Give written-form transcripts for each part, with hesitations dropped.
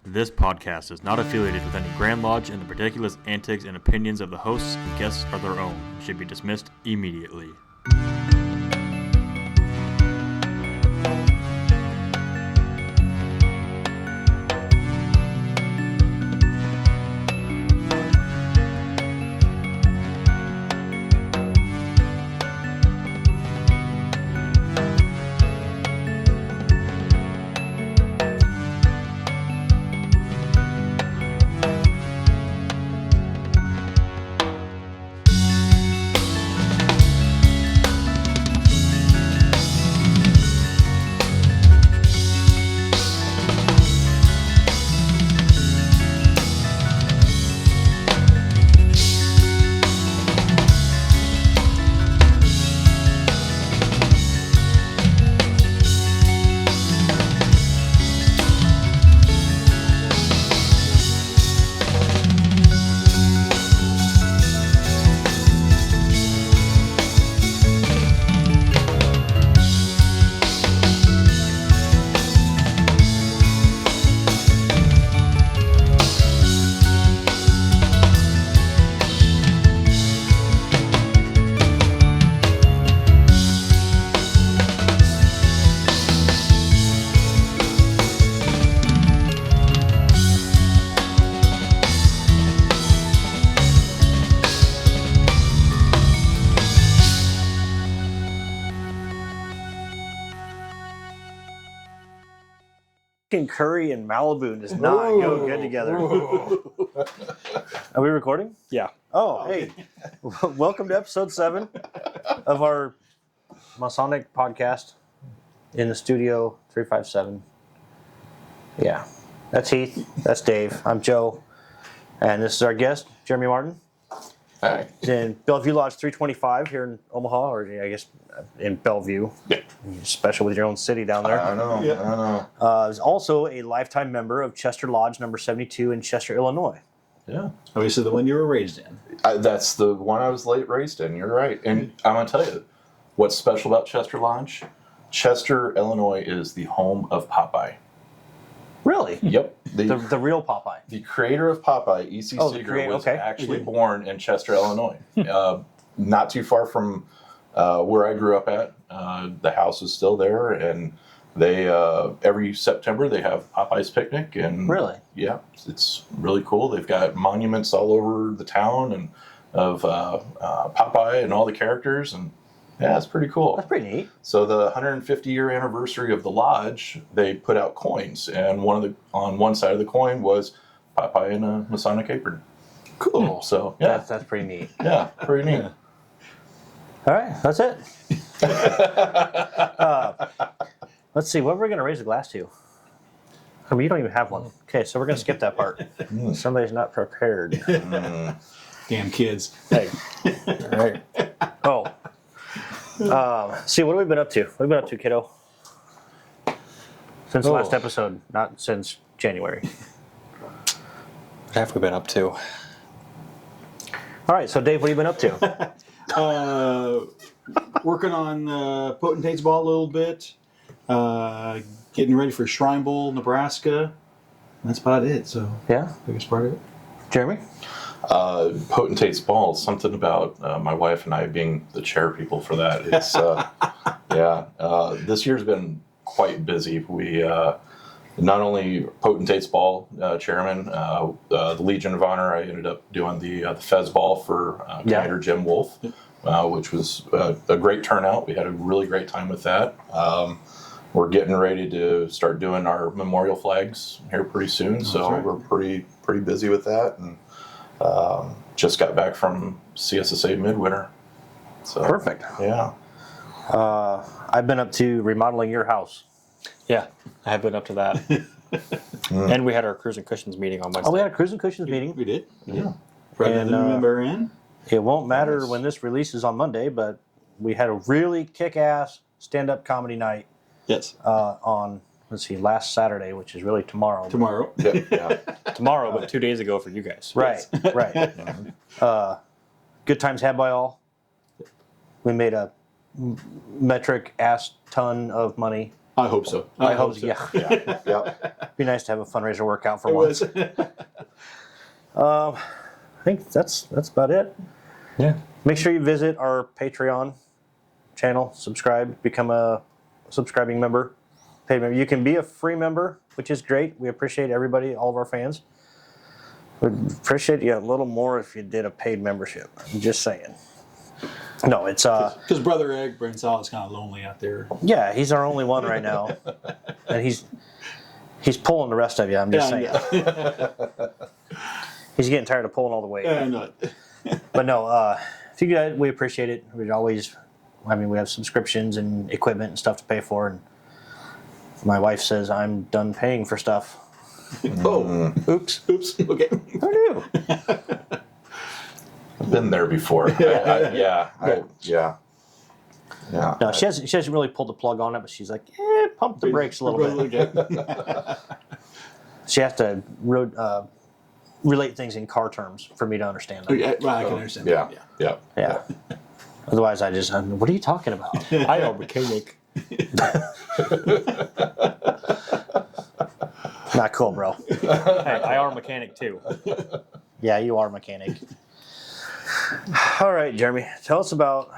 This podcast is not affiliated with any Grand Lodge, and the ridiculous antics and opinions of the hosts and guests are their own and should be dismissed immediately. Curry and Malibu does not go good together. Are we recording? Yeah. Oh, hey. Welcome to episode 7 of our Masonic podcast in the studio 357. Yeah. That's Heath. That's Dave. I'm Joe. And this is our guest, Jeremy Martin. Hi. He's in Bellevue Lodge 325 here in Omaha, or I guess in Bellevue. Yeah. You're special with your own city down there. I know. Yeah. I know. Is also a lifetime member of Chester Lodge number 72 in Chester, Illinois. Yeah. Obviously, the one you were raised in. That's the one I was raised in. You're right. And I'm going to tell you what's special about Chester Lodge. Chester, Illinois is the home of Popeye. Really? Yep. The real Popeye. The creator of Popeye, E.C. Oh, the Seeger, creator, was okay. actually born in Chester, Illinois. Not too far from where I grew up at. The house is still there, and they every September they have Popeye's picnic. And Really? Yeah, it's really cool. They've got monuments all over the town and of Popeye and all the characters, and yeah, it's pretty cool. That's pretty neat. So the 150-year anniversary of the lodge, they put out coins, and on one side of the coin was Popeye in a Masonic apron. Cool. So yeah, That's pretty neat. yeah, pretty neat. All right, that's it. Let's see, what are we going to raise a glass to? I mean, you don't even have one. Okay, so we're going to skip that part. Somebody's not prepared. Damn kids. Hey. All right. Oh. See, what have we been up to? What have we been up to, kiddo? Since the last episode, not since January. What have we been up to? All right, so Dave, what have you been up to? Working on Potentate's Ball a little bit. Getting ready for Shrine Bowl, Nebraska. That's about it. So, Yeah? biggest part of it. Jeremy? Potentate's Ball, something about my wife and I being the chair people for that. It's this year's been quite busy. We not only Potentate's Ball chairman, the Legion of Honor. I ended up doing the Fez Ball for Commander Jim Wolf, which was a great turnout. We had a really great time with that. We're getting ready to start doing our memorial flags here pretty soon, so right. we're pretty busy with that. And just got back from CSSA Midwinter. So, Perfect. Yeah. I've been up to remodeling your house. Yeah, I have been up to that. And we had our Cruise and Cushions meeting on Wednesday. Oh, we had a Cruise and Cushions meeting. We did. Yeah. Rather And, than remember in. It won't matter Nice. when this releases on Monday, but we had a really kick-ass stand-up comedy night Yes. on, let's see, last Saturday, which is really tomorrow. Tomorrow. Yeah. Tomorrow, but 2 days ago for you guys. Right, right. Good times had by all. We made a metric ass ton of money I hope so. I hope so. Yeah. Yeah. Yep. Be nice to have a fundraiser workout for It once. was. I think that's about it. Yeah. Make sure you visit our Patreon channel, subscribe, become a subscribing member, paid member. You can be a free member, which is great. We appreciate everybody, all of our fans. We'd appreciate you a little more if you did a paid membership. I'm just saying. No, it's Because Brother Egg Bransall is kind of lonely out there. yeah, he's our only one right now, and he's pulling the rest of you. I'm just saying. He's getting tired of pulling all the weight. Yeah, I know. But no, if you guys, we appreciate it. We always, I mean, we have subscriptions and equipment and stuff to pay for, and my wife says I'm done paying for stuff. Oh, Oops. Okay. Who knew? I've been there before. Yeah. No, she hasn't really pulled the plug on it, but she's like, pump the brakes a little bit. She has to relate things in car terms for me to understand them. Yeah, well, I can understand. Yeah. that, Yeah. Yeah. Otherwise, what are you talking about? I am a mechanic. Not cool, bro. Hey, I are a mechanic too. Yeah, you are a mechanic. All right, Jeremy, tell us about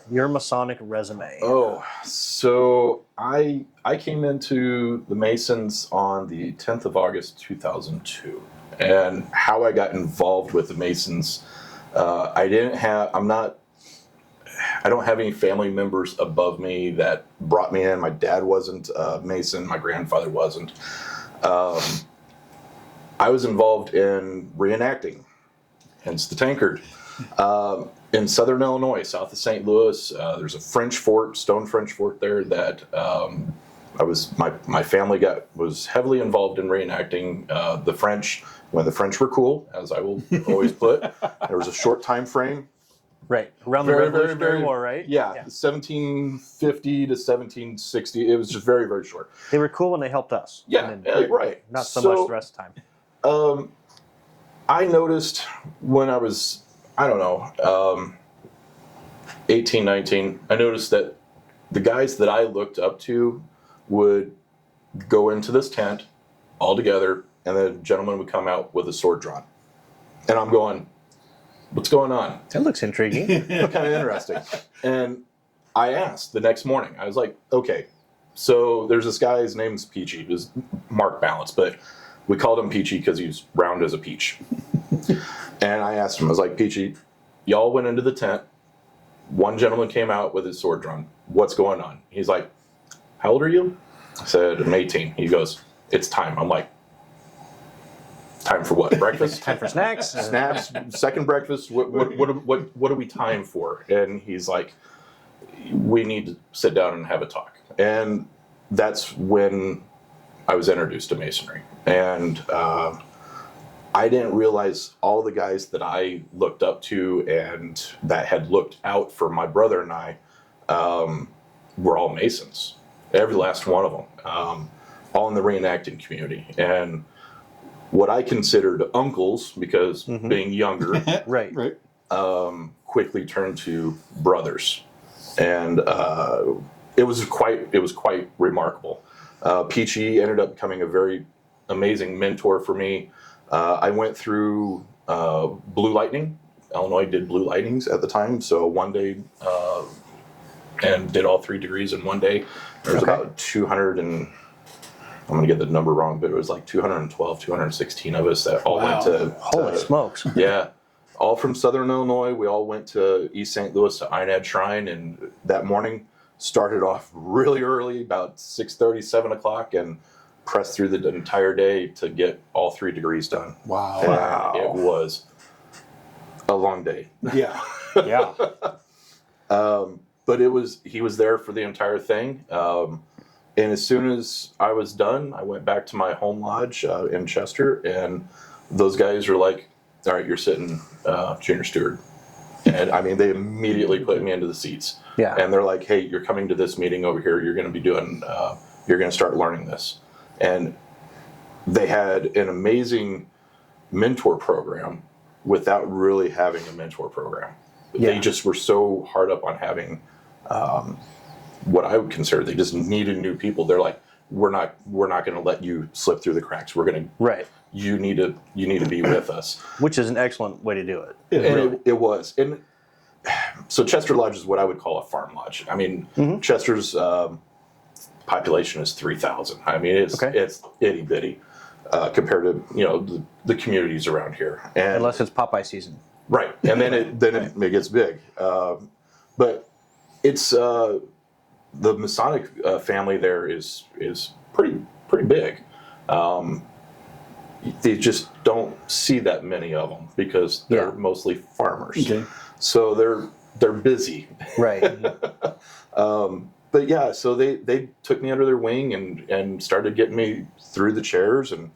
your Masonic resume. Oh, so I came into the Masons on the 10th of August 2002, and how I got involved with the Masons, I don't have any family members above me that brought me in. My dad wasn't a Mason. My grandfather wasn't. I was involved in reenacting, hence the tankard. In southern Illinois, south of St. Louis, there's a French fort, stone French fort there that my family was heavily involved in reenacting the French when the French were cool, as I will always put. There was a short time frame. Right, around the Revolutionary War, right? Yeah, 1750 to 1760. It was just very, very short. They were cool when they helped us. Yeah, And then right. Not so much the rest of the time. I noticed when I was, 18, 19, I noticed that the guys that I looked up to would go into this tent all together, and the gentleman would come out with a sword drawn. And I'm going, what's going on? That looks intriguing. Kind of interesting. And I asked the next morning, I was like, okay, so there's this guy, his name's Peachy. It was Mark Balance, but we called him Peachy because he was round as a peach. And I asked him, I was like, Peachy, y'all went into the tent. One gentleman came out with his sword drawn. What's going on? He's like, how old are you? I said, I'm 18. He goes, it's time. I'm like, time for what? Breakfast? Time for snacks? Snacks, second breakfast. What are we time for? And he's like, we need to sit down and have a talk. And that's when I was introduced to Masonry. And I didn't realize all the guys that I looked up to and that had looked out for my brother and I were all Masons. Every last one of them, all in the reenacting community. And what I considered uncles, because being younger, Right. quickly turned to brothers, and it was quite remarkable. Peachy ended up becoming a very amazing mentor for me. I went through Blue Lightning. Illinois did Blue Lightnings at the time, so one day, and did all 3 degrees in one day. There was about 200 and I'm going to get the number wrong, but it was like 212, 216 of us that all went to... Holy smokes. Yeah. All from Southern Illinois. We all went to East St. Louis to Inad Shrine, and that morning started off really early, about 6:30, 7 o'clock, and pressed through the entire day to get all 3 degrees done. Wow. And it was a long day. Yeah. Yeah. But he was there for the entire thing. And as soon as I was done, I went back to my home lodge in Chester, and those guys were like, all right, you're sitting junior steward. And I mean, they immediately put me into the seats. Yeah. And they're like, hey, you're coming to this meeting over here. You're going to be doing, you're going to start learning this. And they had an amazing mentor program without really having a mentor program. Yeah. They just were so hard up on having what I would consider they just needed new people. They're like, we're not going to let you slip through the cracks. We're going to Right. You need to be with us. Which is an excellent way to do it. And it was. And so Chester Lodge is what I would call a farm lodge. I mean, Chester's population is 3,000. I mean, it's itty bitty compared to the communities around here. And Unless it's Popeye season. right, and then it gets big. But it's the Masonic family there is pretty big. They just don't see that many of them because they're mostly farmers. Okay. So they're busy. Right. But yeah, so they took me under their wing and started getting me through the chairs, and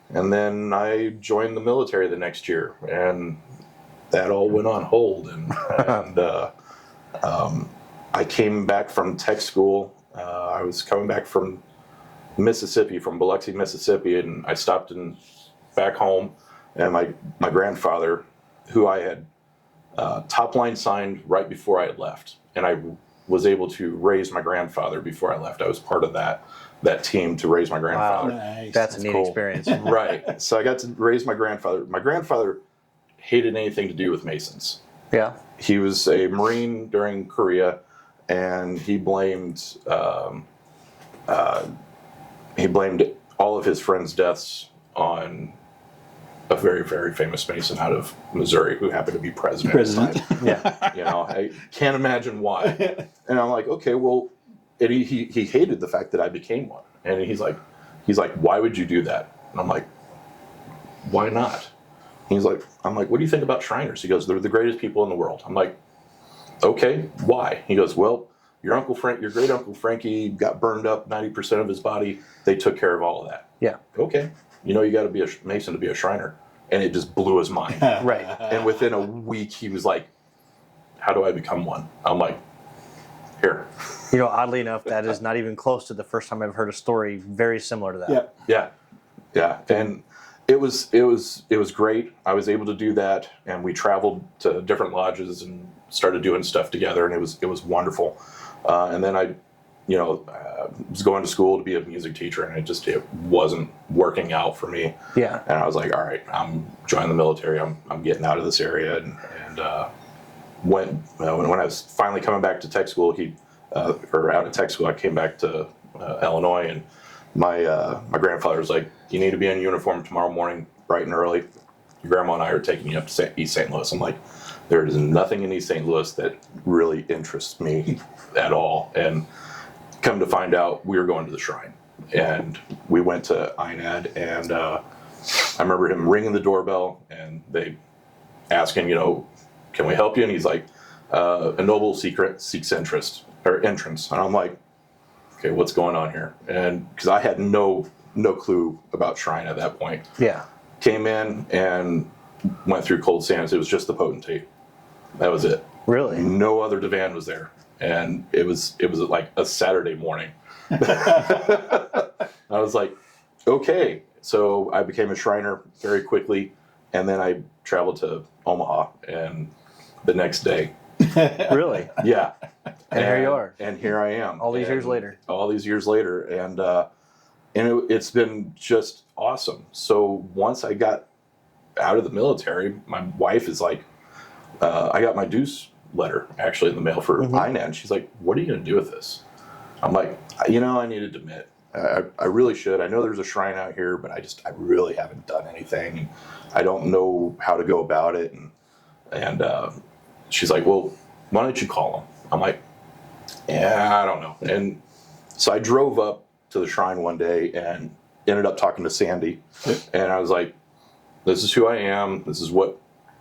then I joined the military the next year, and that all went on hold, and I came back from tech school. I was coming back from Mississippi, from Biloxi, Mississippi, and I stopped back home, and my grandfather, who I had top line signed right before I had left, and I was able to raise my grandfather before I left. I was part of that team to raise my grandfather. Wow. Nice. That's a neat cool. experience. Right. So I got to raise my grandfather. My grandfather hated anything to do with Masons. Yeah. He was a Marine during Korea, and he blamed all of his friends' deaths on a very, very famous Mason out of Missouri who happened to be president. At the time. Yeah. I can't imagine why. And I'm like, okay, well, and he hated the fact that I became one. And he's like, why would you do that? And I'm like, why not? I'm like, what do you think about Shriners? He goes, they're the greatest people in the world. I'm like, okay, why? He goes, well, your great uncle Frankie got burned up 90% of his body. They took care of all of that. Yeah. Okay. You got to be a Mason to be a Shriner. And it just blew his mind. Right. And within a week, he was like, how do I become one? I'm like, here. Oddly enough, that is not even close to the first time I've heard a story very similar to that. Yeah. Yeah. And it was great. I was able to do that, and we traveled to different lodges and started doing stuff together, and it was wonderful. And then I was going to school to be a music teacher, and it wasn't working out for me. Yeah. And I was like, all right, I'm joining the military. I'm getting out of this area. And when I was finally coming back to tech school, or out of tech school, I came back to Illinois, and my grandfather was like, you need to be in uniform tomorrow morning, bright and early. Your grandma and I are taking you up to East St. Louis. I'm like, there is nothing in East St. Louis that really interests me at all. And come to find out, we were going to the Shrine. And we went to INAD, and I remember him ringing the doorbell, and they asking, can we help you? And he's like, a noble secret seeks entrance. And I'm like, okay, what's going on here? And because I had no clue about Shrine at that point. Yeah. Came in and went through cold stands. It was just the potentate. That was it. Really? No other divan was there. And it was like a Saturday morning. I was like, okay. So I became a Shriner very quickly, and then I traveled to Omaha, and the next day. Really? Yeah. And here you are. And here I am. All these years later. All these years later. And it's been just awesome. So once I got out of the military, my wife is like, I got my deuce letter actually in the mail for INAD. She's like, what are you going to do with this? I'm like, I need to demit. I really should. I know there's a shrine out here, but I really haven't done anything. And I don't know how to go about it. And she's like, well, why don't you call him? I'm like, yeah, I don't know. And so I drove up to the shrine one day and ended up talking to Sandy. And I was like, this is who I am. This is what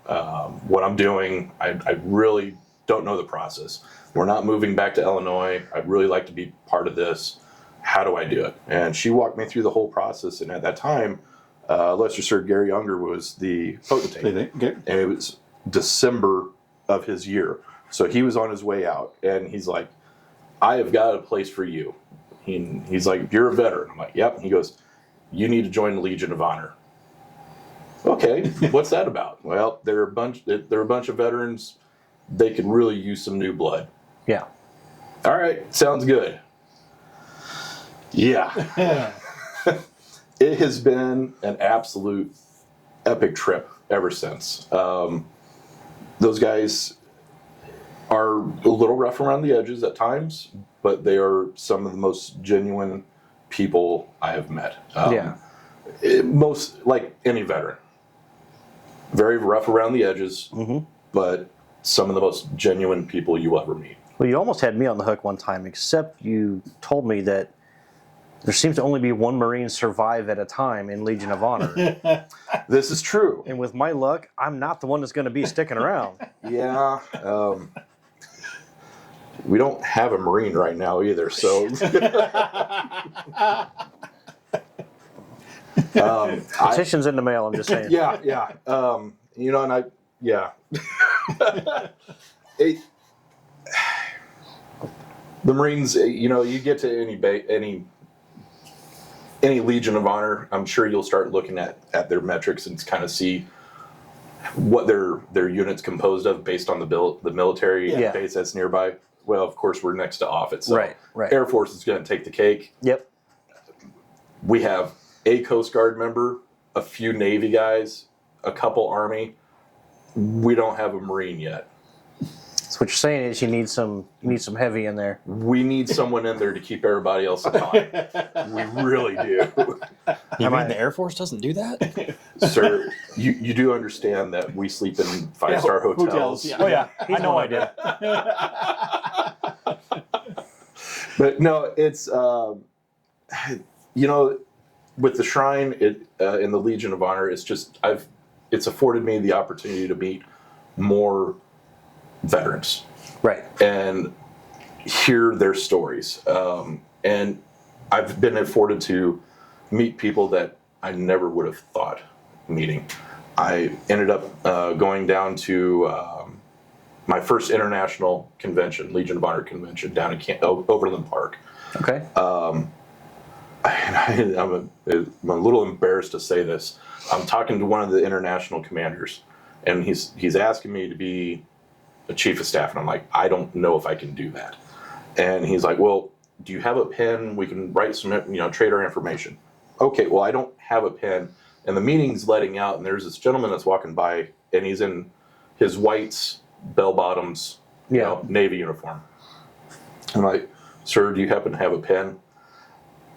I'm doing. I really don't know the process. We're not moving back to Illinois. I'd really like to be part of this. How do I do it? And she walked me through the whole process. And at that time, Lester Sir Gary Unger was the potentate. Okay. And it was December of his year. So he was on his way out. And he's like, I have got a place for you. He's like, you're a veteran. I'm like, yep. And he goes, you need to join the Legion of Honor. Okay, what's that about? Well, they're a bunch of veterans. They could really use some new blood. Yeah. All right, sounds good. Yeah. It has been an absolute epic trip ever since. Those guys are a little rough around the edges at times, but they are some of the most genuine people I have met. Most like any veteran. Very rough around the edges, but some of the most genuine people you will ever meet. Well, you almost had me on the hook one time, except you told me that there seems to only be one Marine survive at a time in Legion of Honor. This is true. And with my luck, I'm not the one that's going to be sticking around. Yeah. We don't have a Marine right now either, so. Petition's in the mail, I'm just saying. Yeah. And I, yeah. The Marines, you get to any Legion of Honor, I'm sure you'll start looking at their metrics and kind of see what their unit's composed of based on the military base that's nearby. Well, of course, we're next to Offutt, so Right. Air Force is going to take the cake. Yep. We have a Coast Guard member, a few Navy guys, a couple Army. We don't have a Marine yet. So what you're saying is you need some heavy in there. We need someone in there to keep everybody else in line. We really do. You mean the Air Force doesn't do that? Sir, you do understand that we sleep in 5-star hotels. Yeah. Oh yeah, I know I did. But no, it's with the Shrine in the Legion of Honor, it's afforded me the opportunity to meet more veterans, Right. and hear their stories. And I've been afforded to meet people that I never would have thought meeting. I ended up going down to my first international convention, Legion of Honor convention, down in Overland Park. Okay. I'm a little embarrassed to say this. I'm talking to one of the international commanders, and he's asking me to be a chief of staff, and I'm like, I don't know if I can do that. And he's like, well, do you have a pen? We can write some, trade our information. Okay, well, I don't have a pen, and the meeting's letting out, and there's this gentleman that's walking by, and he's in his whites, bell bottoms, Navy uniform. I'm like, sir, do you happen to have a pen?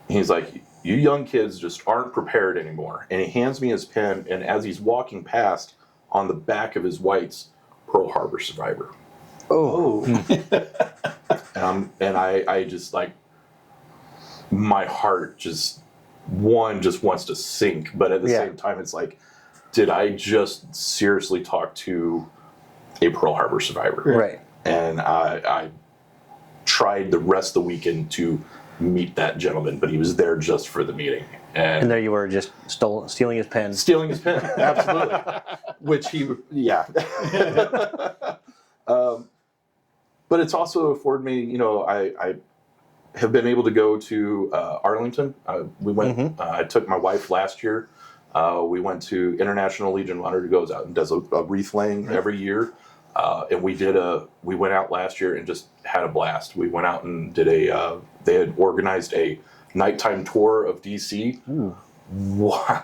He's like, you young kids just aren't prepared anymore. And he hands me his pen, and as he's walking past, on the back of his whites, Pearl Harbor survivor. Oh. And I just like, my heart just wants to sink, but at the same time, it's like, did I just seriously talk to a Pearl Harbor survivor? Right. And I tried the rest of the weekend to meet that gentleman, but he was there just for the meeting. And there you were, just stealing his pen. Stealing his pen, absolutely. Which but it's also afforded me, I have been able to go to Arlington. We went. I took my wife last year. We went to International Legion of Honor, who goes out and does a wreath laying every year. And we went out last year and just had a blast. We went out and did they had organized a nighttime tour of DC. Wow.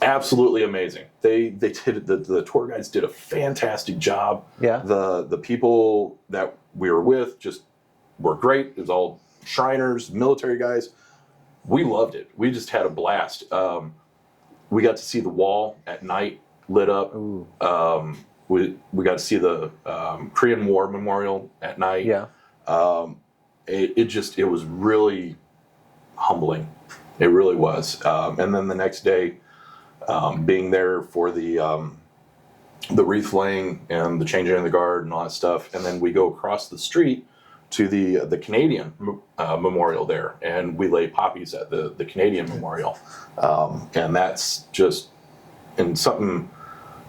Absolutely amazing. They did the tour guides did a fantastic job. Yeah. The people that we were with just were great. It was all Shriners, military guys. We loved it. We just had a blast. We got to see the wall at night lit up. Ooh. We got to see the Korean War Memorial at night. Yeah. It was really humbling. It really was. And then the next day, being there for the wreath laying and the changing of the guard and all that stuff, and then we go across the street to the Canadian memorial there, and we lay poppies at the Canadian memorial, and that's just something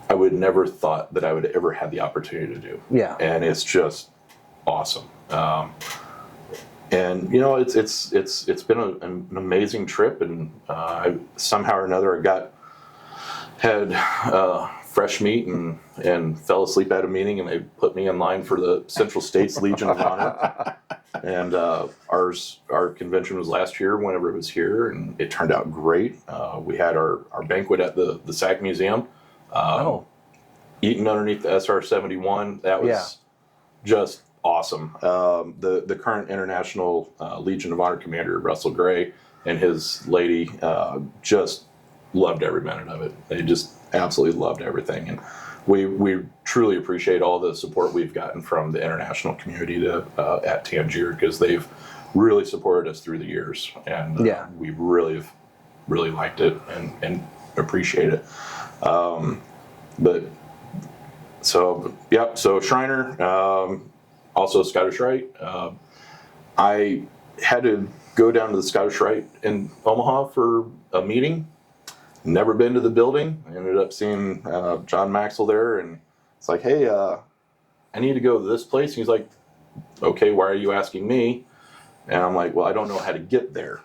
I would never thought that I would ever have the opportunity to do. Yeah. And it's just awesome. And it's been an amazing trip, and I somehow or another had fresh meat and fell asleep at a meeting, and they put me in line for the Central States Legion of Honor. And our convention was last year whenever it was here, and it turned out great. We had our banquet at the SAC Museum. Eating underneath the SR-71. That was just awesome. The current International Legion of Honor Commander, Russell Gray, and his lady just loved every minute of it. They just absolutely loved everything. And we truly appreciate all the support we've gotten from the international community at Tangier, because they've really supported us through the years. And we really liked it and appreciate it. So Shriner, also Scottish Rite. I had to go down to the Scottish Rite in Omaha for a meeting. Never been to the building. I ended up seeing John Maxwell there, and it's like, hey, I need to go to this place. And he's like, okay, why are you asking me? And I'm like, well, I don't know how to get there.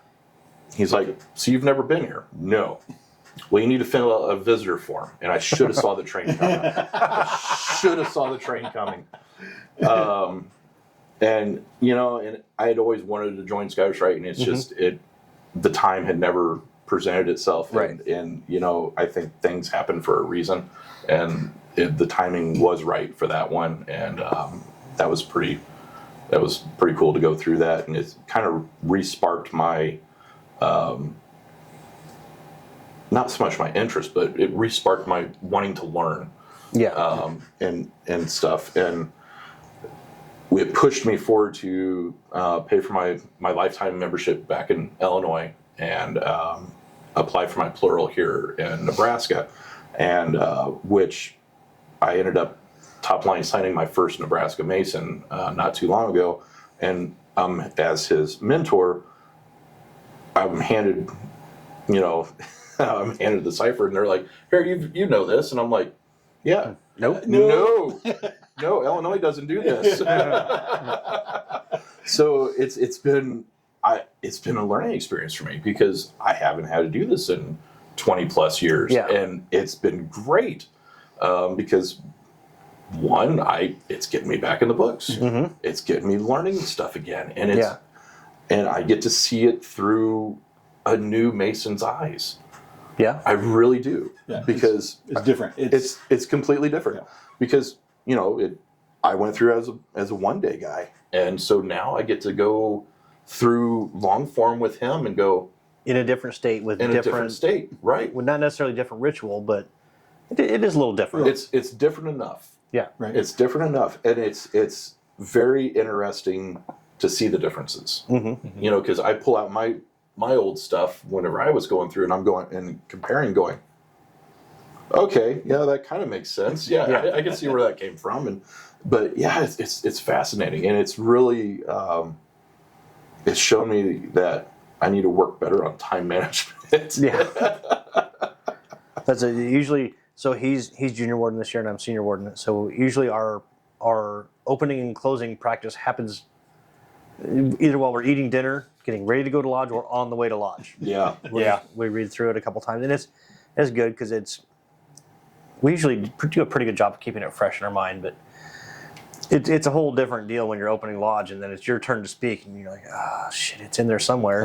He's like, so you've never been here? No. Well, you need to fill out a visitor form. And I should have saw the train coming. And and I had always wanted to join Scottish Rite, and it's just the time had never presented itself. Right. And I think things happen for a reason, and the timing was right for that one. And that was pretty cool to go through that, and it kind of re-sparked my not so much my interest, but it re-sparked my wanting to learn. And stuff. And it pushed me forward to pay for my lifetime membership back in Illinois and apply for my plural here in Nebraska, and which I ended up top line signing my first Nebraska Mason not too long ago. And as his mentor, I'm handed, I'm handed the cipher, and they're like, here, you know this. And I'm like, yeah. Nope. No, Illinois doesn't do this. So it's been a learning experience for me, because I haven't had to do this in 20 plus years. And it's been great, because one, it's getting me back in the books. It's getting me learning stuff again. And and I get to see it through a new Mason's eyes. I really do, because it's different. It's completely different, because I went through as a one-day guy, and so now I get to go through long form with him and go in a different state with a different state, right? With not necessarily different ritual, but it is a little different. It's different enough. Right. It's different enough, and it's very interesting to see the differences. Because I pull out my old stuff whenever I was going through, and I'm going and comparing, going, okay, yeah, that kind of makes sense. I can see where that came from. But it's fascinating, and it's really it's shown me that I need to work better on time management. That's usually. So he's junior warden this year, and I'm senior warden. So usually our opening and closing practice happens either while we're eating dinner, getting ready to go to lodge, or on the way to lodge. We read through it a couple times, and it's good, because we usually do a pretty good job of keeping it fresh in our mind. But it's a whole different deal when you're opening lodge, and then it's your turn to speak, and you're like, shit, it's in there somewhere.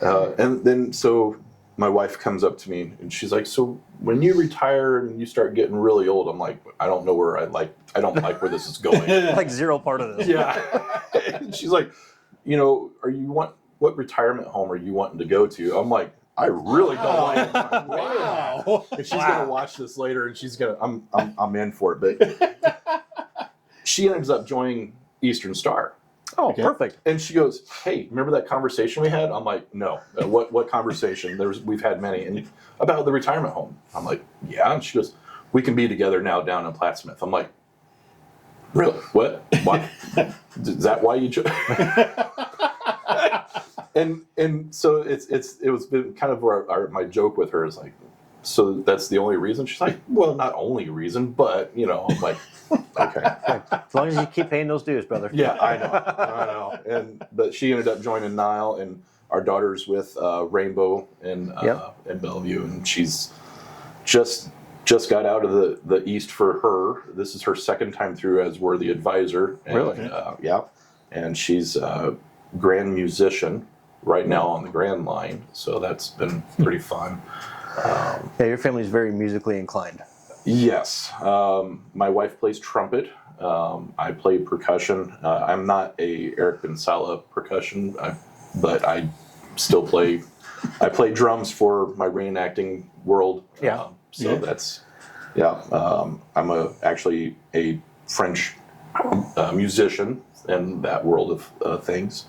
And then so my wife comes up to me, and she's like, so when you retire and you start getting really old, I'm like, I don't know where I don't like where this is going. Like zero part of this. And she's like, what retirement home are you wanting to go to? I'm like, I really don't like it. Wow. And she's gonna watch this later, and I'm in for it. But she ends up joining Eastern Star. Oh, okay. Perfect. And she goes, hey, remember that conversation we had? I'm like, no. What conversation? We've had many. And about the retirement home. I'm like, yeah. And she goes, we can be together now down in Plattsmouth. I'm like, really? What? Why? Is that why you and so it was been kind of my joke with her is like, so that's the only reason? She's like, well, not only reason, but I'm like, okay. As long as you keep paying those dues, brother. Yeah, I know. But she ended up joining Nile, and our daughter's with Rainbow in Bellevue, and she's just just got out of the East for her. This is her second time through as worthy advisor. And, Really? Yeah. And she's a grand musician right now on the grand line. So that's been pretty fun. Yeah, your family's very musically inclined. Yes. My wife plays trumpet. I play percussion. I'm not a Eric Bensala percussion, but I still play. I play drums for my reenacting world. Yeah. So that's, yeah. I'm actually a French musician in that world of things.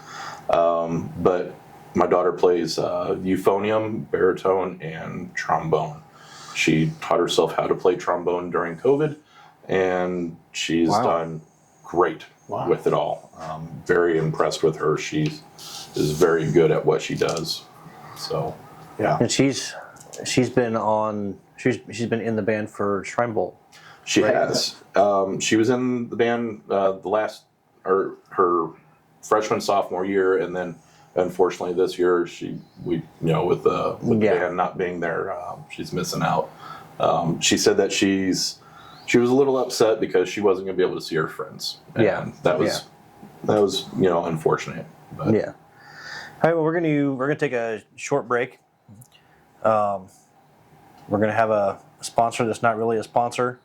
But my daughter plays euphonium, baritone, and trombone. She taught herself how to play trombone during COVID, and she's done great with it all. Very impressed with her. She is very good at what she does. So, yeah. And she's been in the band for Shrine Bowl. She has. She was in the band her freshman sophomore year, and then unfortunately this year with the band not being there, she's missing out. She said that she was a little upset because she wasn't going to be able to see her friends. And that was unfortunate. But. Yeah. All right. Well, we're gonna take a short break. We're gonna have a sponsor that's not really a sponsor,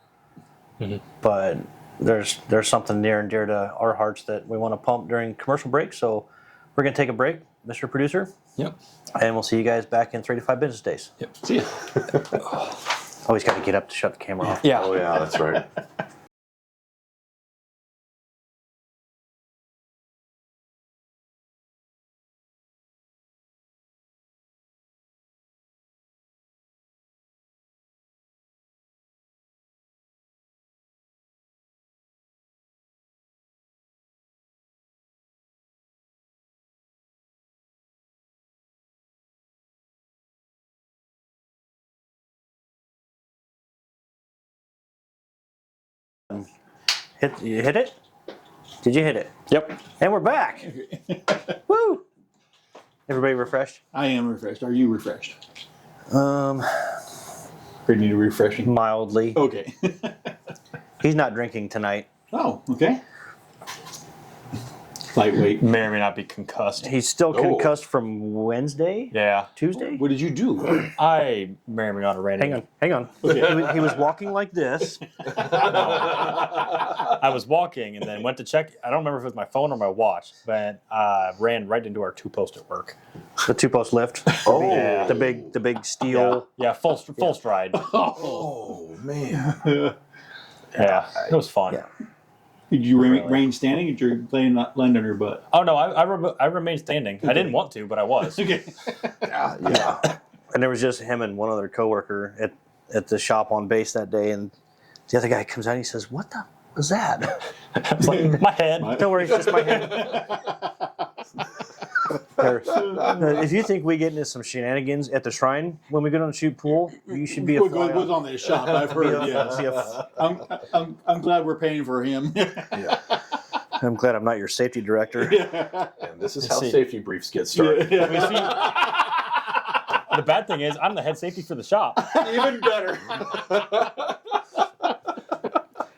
but there's something near and dear to our hearts that we want to pump during commercial break. So we're gonna take a break, Mr. Producer. Yep. And we'll see you guys back in 3 to 5 business days. Yep. See ya. Always got to get up to shut the camera off. Yeah. Oh yeah, that's right. You hit it? Did you hit it? Yep. And we're back. Woo! Everybody refreshed? I am refreshed. Are you refreshed? Um, Or need a refreshing? Mildly. Okay. He's not drinking tonight. Oh, okay. Lightweight. May or may not be concussed. He's still concussed from Wednesday? Yeah. Tuesday? What did you do? I may or may not have ran Hang on. He was walking like this. I was walking and then went to check. I don't remember if it was my phone or my watch, but ran right into our 2-post at work. The 2-post lift. Yeah. The big steel. Yeah, full stride. Oh man. Yeah, it was fun. Yeah. Did you Really? remain standing or did you land on your butt? Oh no, I remained standing. I didn't want to, but I was. Okay. Yeah. And there was just him and one other coworker at the shop on base that day, and the other guy comes out and he says, "What the was that?" I was like, my head. Don't worry, it's just my head. If you think we get into some shenanigans at the shrine when we go down and shoot pool, you should be a fly What was on that shop? I've heard. Yes. I'm glad we're paying for him. I'm glad I'm not your safety director. And this is how safety briefs get started. I mean, see, the bad thing is, I'm the head safety for the shop. Even better.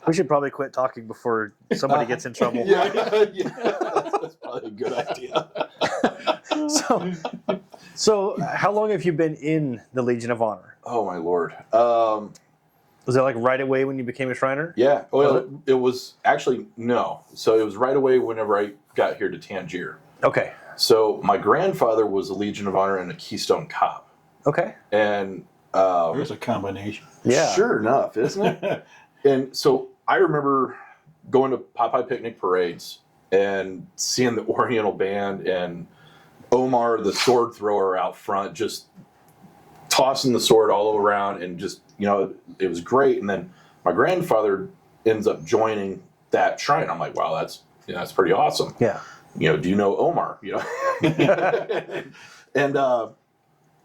We should probably quit talking before somebody gets in trouble. Yeah. That's probably a good idea. So how long have you been in the Legion of Honor? Oh my lord. Was it like right away when you became a Shriner? Yeah. Well, it was actually no. So it was right away whenever I got here to Tangier. Okay. So my grandfather was a Legion of Honor and a Keystone Cop, Okay. and There's a combination. Yeah. sure enough, isn't it? And so I remember going to Popeye picnic parades and seeing the Oriental Band and Omar, the sword thrower, out front, just tossing the sword all around, and just, it was great. And then my grandfather ends up joining that shrine. I'm like, wow, that's pretty awesome. Yeah. Do you know Omar? And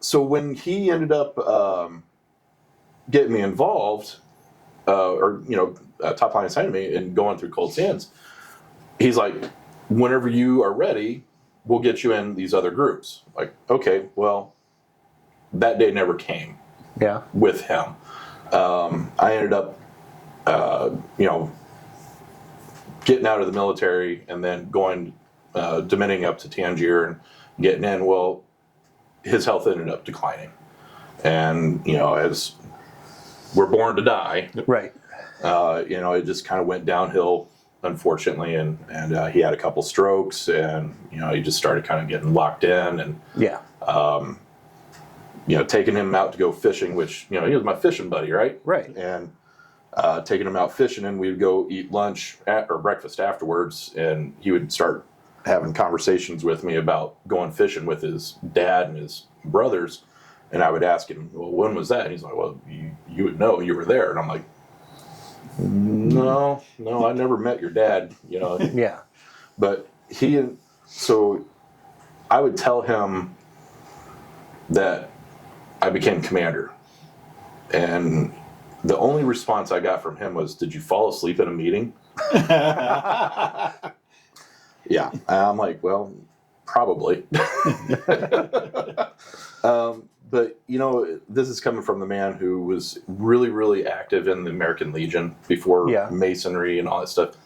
so when he ended up getting me involved, top line assigned me and going through Cold Sands, he's like, whenever you are ready, we'll get you in these other groups. Like, okay, well, that day never came Yeah. with him. I ended up, getting out of the military and then going, diminishing up to Tangier and getting in. Well, his health ended up declining. And, as we're born to die, Right. it just kind of went downhill, unfortunately. And he had a couple strokes and, he just started kind of getting locked in and, Yeah. taking him out to go fishing, which, he was my fishing buddy, right? Right. And taking him out fishing, and we would go eat lunch or breakfast afterwards, and he would start having conversations with me about going fishing with his dad and his brothers. And I would ask him, well, when was that? And he's like, well, you would know, you were there. And I'm like, no, I never met your dad, Yeah. But so I would tell him that I became commander. And the only response I got from him was, did you fall asleep in a meeting? Yeah. And I'm like, well, probably. But, this is coming from the man who was really, really active in the American Legion before Masonry and all that stuff.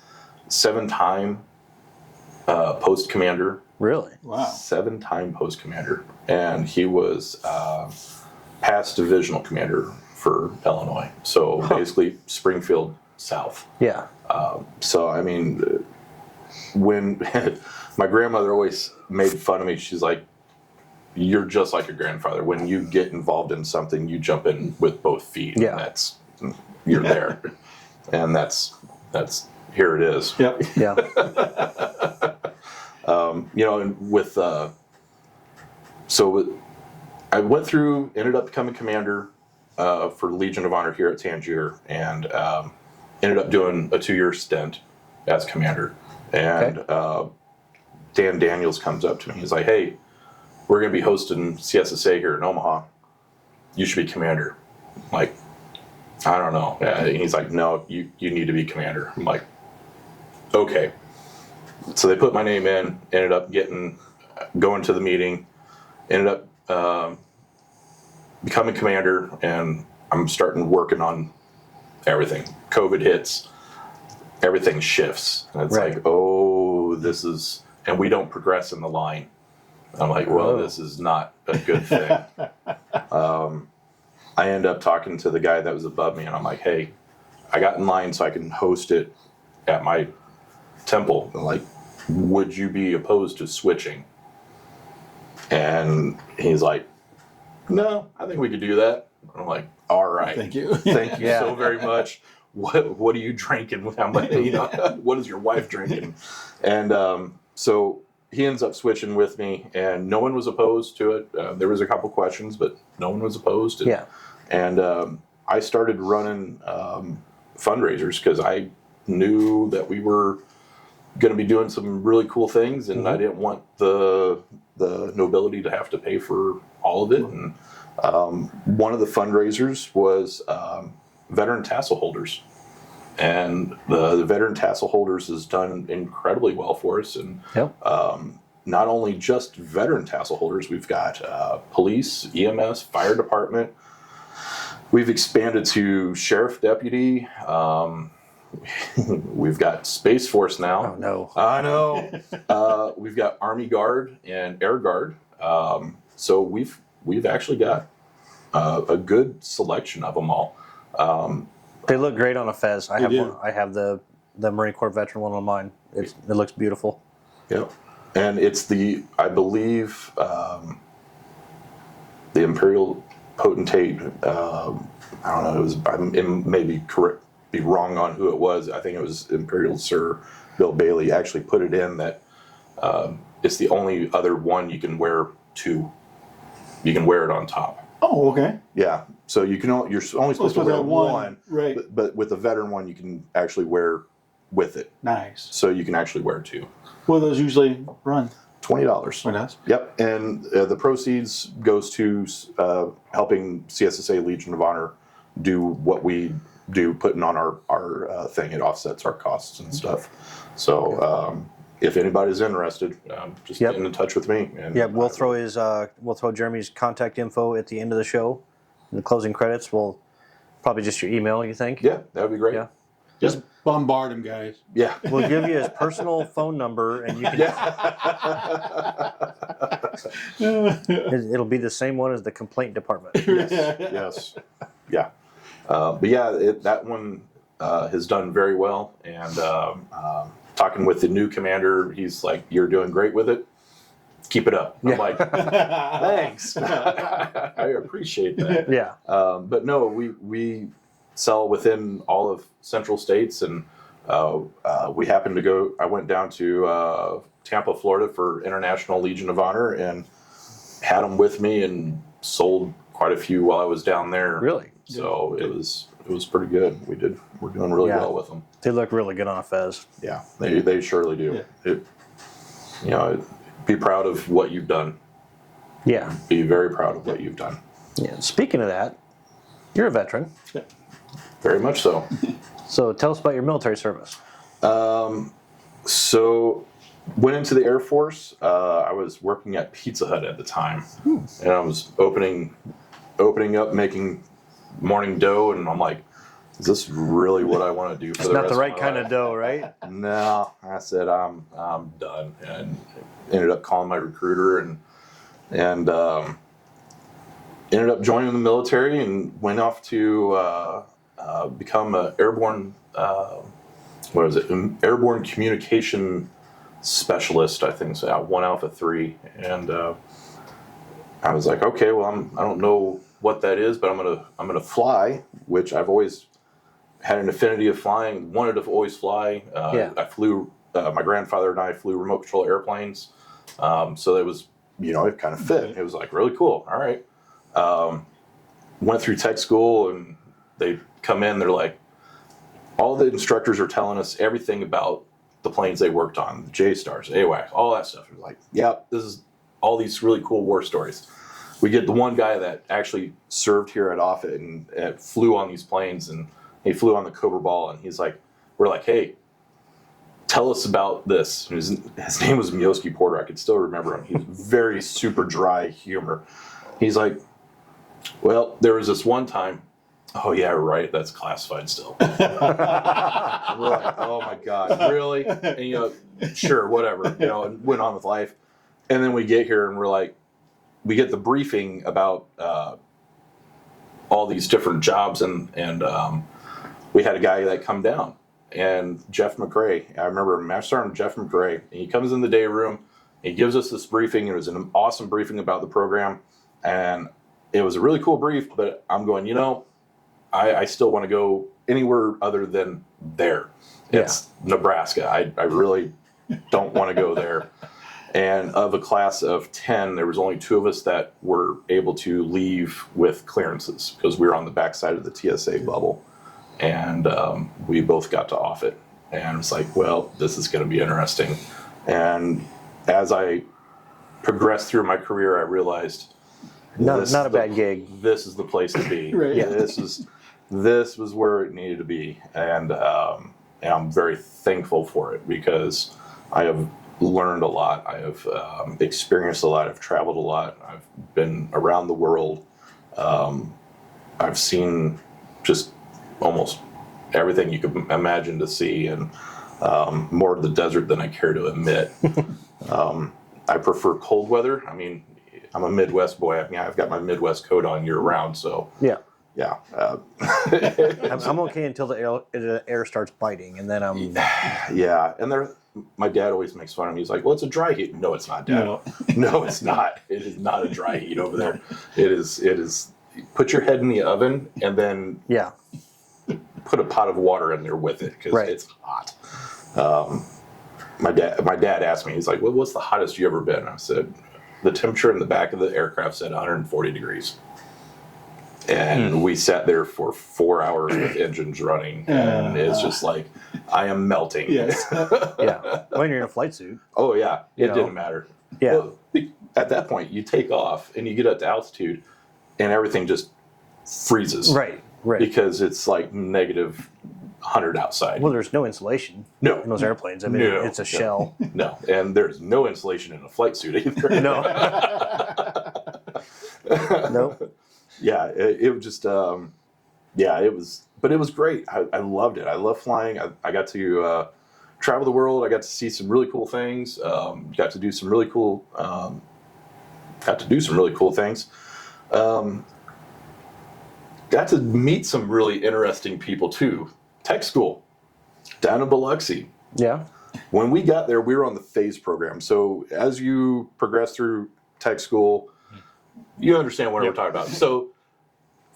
7-time post commander. Really? Wow. 7-time post commander. And he was past divisional commander for Illinois. So basically Springfield South. Yeah. So, I mean, when my grandmother always made fun of me, she's like, you're just like your grandfather. When you get involved in something, you jump in with both feet. Yeah. And you're there. And that's here it is. Yep. Yeah. And with, so I went through, ended up becoming commander for Legion of Honor here at Tangier, and ended up doing a 2-year stint as commander. And Dan Daniels comes up to me. He's like, hey, we're going to be hosting CSSA here in Omaha. You should be commander. I'm like, I don't know. And he's like, no, you need to be commander. I'm like, okay. So they put my name in, ended up going to the meeting, ended up becoming commander, and I'm starting working on everything. COVID hits, everything shifts. And it's like, oh, and we don't progress in the line. I'm like, well, this is not a good thing. I end up talking to the guy that was above me, and I'm like, hey, I got in line so I can host it at my temple. And like, would you be opposed to switching? And he's like, no, I think we could do that. I'm like, all right. Thank you. Thank you so very much. What are you drinking? What is your wife drinking? And so he ends up switching with me, and no one was opposed to it. There was a couple questions, but no one was opposed. And I started running fundraisers because I knew that we were going to be doing some really cool things, and I didn't want the nobility to have to pay for all of it. And one of the fundraisers was veteran tassel holders. And the veteran tassel holders has done incredibly well for us. And not only just veteran tassel holders, we've got police, EMS, fire department. We've expanded to sheriff deputy. We've got Space Force now. Oh, no. I know. We've got Army Guard and Air Guard. So we've actually got a good selection of them all. They look great on a fez. I do. have the Marine Corps veteran one on mine. It looks beautiful. Yep. And it's I believe, the Imperial Potentate, I don't know, I may be correct, be wrong on who it was. I think it was Imperial Sir Bill Bailey actually put it in that it's the only other one you can wear two. You can wear it on top. Oh, okay. Yeah. So you're only supposed to wear one, right? But with the veteran one, you can actually wear with it. Nice. So you can actually wear two. What do those usually run? $20. Nice. Yep. And the proceeds goes to helping CSSA Legion of Honor do what we do, putting on our thing. It offsets our costs and stuff. So if anybody's interested, just get in touch with me. And we'll throw Jeremy's contact info at the end of the show. In the closing credits, we'll Probably just your email, you think? Yeah, that would be great. Yeah. Just bombard him, guys. Yeah. We'll give you his personal phone number, and you can. It'll be the same one as the complaint department. Yes. Yeah. But yeah, that one has done very well. And talking with the new commander, he's like, "You're doing great with it. Keep it up." I'm like, "Thanks. I appreciate that." Yeah. But no, we sell within all of Central States, and we happened to go. I went down to Tampa, Florida, for International Legion of Honor, and had them with me, and sold quite a few while I was down there. Really? So it was pretty good. We're doing really Yeah. well with them. They look really good on a fez. Yeah, they surely do. Yeah. Be proud of what you've done. Yeah. Be very proud of what you've done. Yeah. Speaking of that, you're a veteran. Very much so. So tell us about your military service. So went into the Air Force. I was working at Pizza Hut at the time, and I was opening up, making morning dough, and I'm like, is this really what I want to do for It's the not rest the right of my kind life? of dough, right? No, I said I'm done, and ended up calling my recruiter and ended up joining the military and went off to become an airborne airborne communication specialist, I think so, 1 Alpha 3, and I was like, okay, well, I don't know what that is, but I'm gonna fly, which I've always had an affinity of flying, wanted to always fly. I flew, my grandfather and I flew remote control airplanes. So it was, it kind of fit. It was like really cool. All right. Went through tech school, and they come in, they're like, all the instructors are telling us everything about the planes they worked on, the J-Stars, AWACS, all that stuff. It was like, yep, this is all these really cool war stories. We get the one guy that actually served here at Offutt and flew on these planes, and he flew on the Cobra Ball, and we're like, hey, tell us about this. His name was Mioski Porter. I could still remember him. He was very super dry humor. He's like, well, there was this one time. Oh yeah, right. That's classified still. We're like, oh my God, really? And sure, whatever. And went on with life. And then we get here, and we're like, we get the briefing about all these different jobs, and we had a guy that come down, and Jeff McRae. I remember Master Sergeant Jeff McRae. And he comes in the day room. He gives us this briefing. It was an awesome briefing about the program, and it was a really cool brief. But I'm going, I still want to go anywhere other than there. It's Nebraska. I really don't want to go there. And of a class of 10, there was only 2 of us that were able to leave with clearances because we were on the backside of the TSA bubble. And we both got to Offutt. And it's like, well, this is going to be interesting. And as I progressed through my career, I realized Not a bad gig. This is the place to be. Right. Yeah. This was where it needed to be. And I'm very thankful for it because I have learned a lot. I have experienced a lot. I've traveled a lot. I've been around the world. I've seen just almost everything you could imagine to see, and more of the desert than I care to admit. I prefer cold weather. I mean, I'm a Midwest boy. I mean, I've got my Midwest coat on year round, so Yeah. yeah. I'm okay until the air starts biting, and then I'm. Yeah, and my dad always makes fun of me. He's like, well, it's a dry heat. No, it's not, Dad. No, it's not. It is not a dry heat over there. It is. Put your head in the oven and then put a pot of water in there with it because it's hot. My dad asked me, he's like, well, what's the hottest you ever been? I said, the temperature in the back of the aircraft said 140 degrees. And we sat there for 4 hours with engines running, and it's just like, I am melting. Yes. When you're in a flight suit. Oh yeah, it know. didn't matter. Yeah. Well, at that point, you take off and you get up to altitude, and everything just freezes. Right. Because it's like negative 100 outside. Well, there's no insulation No. in those airplanes. I mean, No. it's a shell. No, and there's no insulation in a flight suit either. No. Nope. Yeah, it was just yeah, it was great. I loved it. I love flying. I got to travel the world. I got to see some really cool things. Got to do some really cool things. Got to meet some really interesting people too. Tech school down in Biloxi. Yeah. When we got there, we were on the phase program. So as you progress through tech school, you understand what we're talking about. So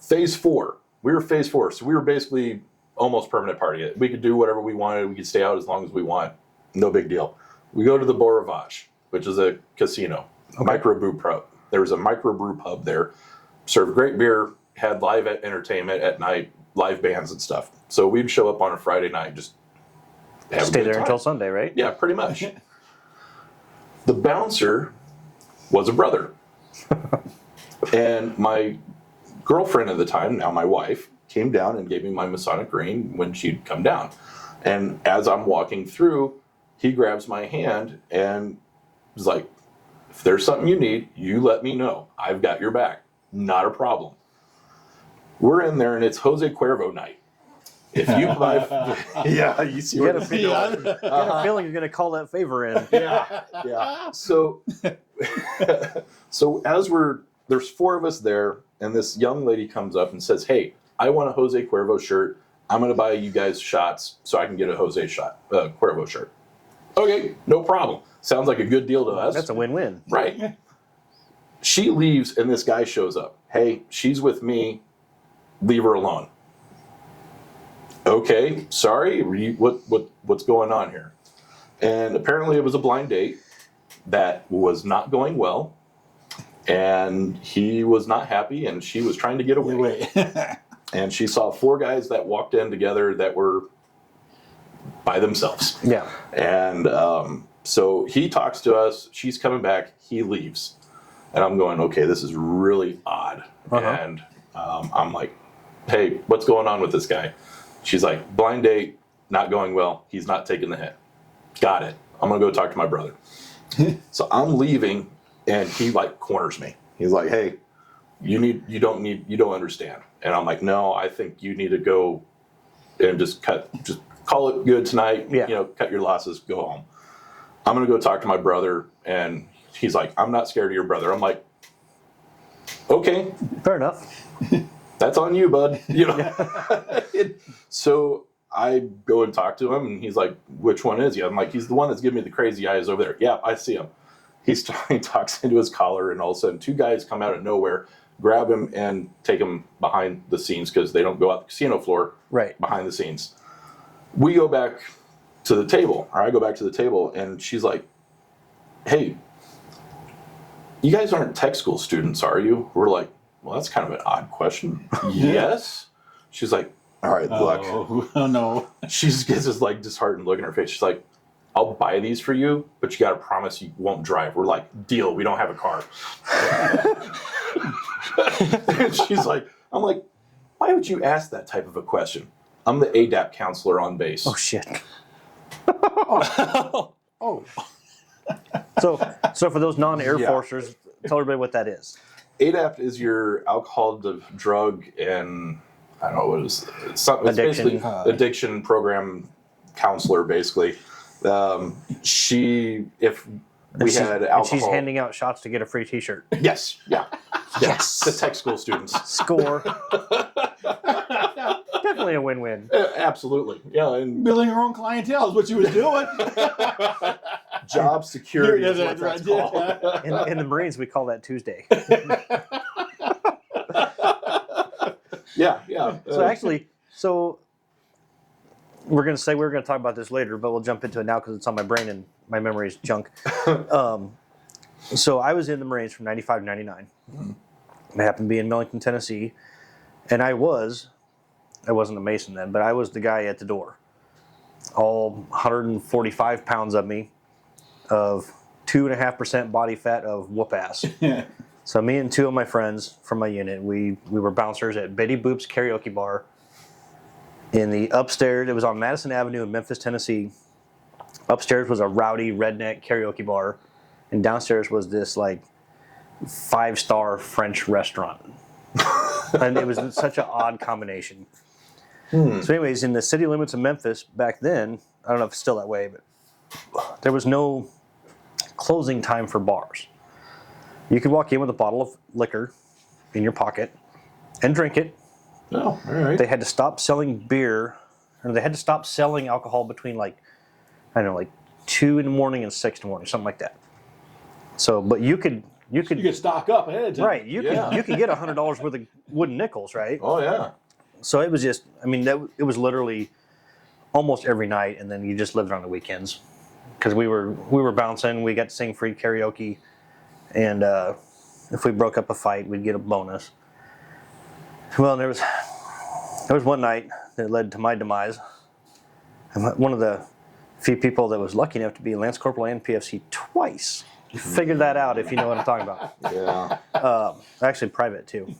phase 4, we were phase 4. So we were basically almost permanent party. We could do whatever we wanted. We could stay out as long as we want. No big deal. We go to the Beau Rivage, which is a casino, microbrew pub. There was a microbrew pub there. Served great beer, had live entertainment at night, live bands and stuff. So we'd show up on a Friday night, just have Stay a good there time. until Sunday, right? Yeah, pretty much. The bouncer was a brother. And my girlfriend at the time, now my wife, came down and gave me my Masonic ring when she'd come down. And as I'm walking through, he grabs my hand and was like, if there's something you need, you let me know. I've got your back. Not a problem. We're in there and it's Jose Cuervo night. If you buy, yeah, you see what You got a feeling you're going to call that favor in. yeah. So, so as there's 4 of us there, and this young lady comes up and says, "Hey, I want a Jose Cuervo shirt. I'm going to buy you guys shots so I can get a Cuervo shirt." Okay, no problem. Sounds like a good deal to us. That's a win-win. Right. She leaves, and this guy shows up. "Hey, she's with me. Leave her alone." Okay, sorry. What's going on here? And apparently, it was a blind date that was not going well, and he was not happy, and she was trying to get away. And she saw 4 guys that walked in together that were by themselves. Yeah. And so he talks to us. She's coming back. He leaves. And I'm going, okay, this is really odd. And I'm like, hey, what's going on with this guy? She's like, blind date, not going well. He's not taking the hit. Got it. I'm going to go talk to my brother. So I'm leaving, and he like corners me. He's like, hey, you don't understand. And I'm like, no, I think you need to go and just call it good tonight. Yeah. Cut your losses, go home. I'm going to go talk to my brother. And he's like, I'm not scared of your brother. I'm like, okay. Fair enough. That's on you, bud. So I go and talk to him, and he's like, which one is he? I'm like, he's the one that's giving me the crazy eyes over there. Yeah, I see him. He talks into his collar, and all of a sudden 2 guys come out of nowhere, grab him, and take him behind the scenes because they don't go out the casino floor behind the scenes. We go back to the table, or I go back to the table, and she's like, hey, you guys aren't tech school students, are you? We're like, well, that's kind of an odd question. Yes. She's like, all right, look. Oh, no. She just gets this like disheartened look in her face. She's like, I'll buy these for you, but you got to promise you won't drive. We're like, deal. We don't have a car. And she's like, I'm like, why would you ask that type of a question? I'm the ADAP counselor on base. Oh, shit. Oh. So for those non-Air Forcers, tell everybody what that is. ADAP is your alcohol, drug, and I don't know what it is. It's Addiction. basically addiction program counselor, basically. If we had alcohol, And she's handing out shots to get a free T-shirt. Yes, yeah, yes. The tech school students. Score. Definitely a win-win. Absolutely, yeah. And Building her own clientele is what she was doing. job security is Yeah, what that's right. called. In the Marines, we call that Tuesday. Yeah. So we're going to talk about this later, but we'll jump into it now because it's on my brain and my memory is junk. So I was in the Marines from 95 to 99. I happened to be in Millington, Tennessee, and I wasn't a Mason then, but I was the guy at the door. All 145 pounds of me, of 2.5% body fat of whoop ass. So me and 2 of my friends from my unit, we were bouncers at Betty Boop's karaoke bar in the upstairs. It was on Madison Avenue in Memphis, Tennessee. Upstairs was a rowdy redneck karaoke bar, and downstairs was this like 5-star French restaurant. And it was such an odd combination. So anyways, in the city limits of Memphis back then, I don't know if it's still that way, but there was no closing time for bars. You could walk in with a bottle of liquor in your pocket and drink it. Oh, all right. They had to stop selling beer, or they had to stop selling alcohol between like 2 in the morning and 6 in the morning, something like that. So, but you could You could stock up ahead of time. right, you Yeah. could get $100 worth of wooden nickels, right? Oh, yeah. So it was just, I mean, it was literally almost every night, and then you just lived on the weekends because we were bouncing. We got to sing free karaoke, and if we broke up a fight, we'd get a bonus. Well, there was one night that led to my demise. I'm one of the few people that was lucky enough to be Lance Corporal and PFC twice. Figure that out if you know what I'm talking about. Yeah. Actually, private too.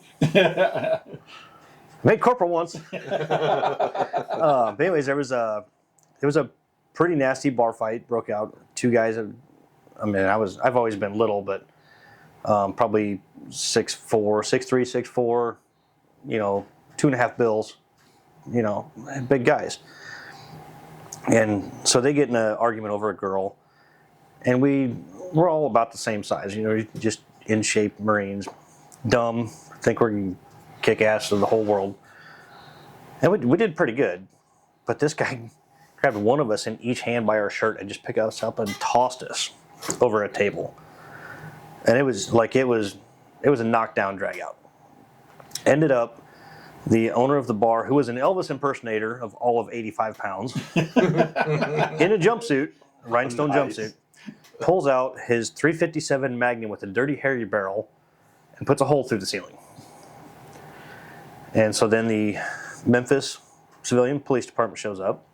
Made corporal once. But anyways, there was a pretty nasty bar fight broke out. Two guys. I mean, I've always been little, but probably 6'4", 6'3", 6'4", 2.5 bills, big guys. And so they get in an argument over a girl, and we're all about the same size, just in shape Marines, dumb, think we're gonna kick ass to the whole world. And we did pretty good, but this guy grabbed one of us in each hand by our shirt and just picked us up and tossed us over a table. And it was a knockdown drag out. Ended up, the owner of the bar, who was an Elvis impersonator of all of 85 pounds, in a jumpsuit, rhinestone jumpsuit, pulls out his .357 Magnum with a dirty, hairy barrel and puts a hole through the ceiling. And so then the Memphis Civilian Police Department shows up,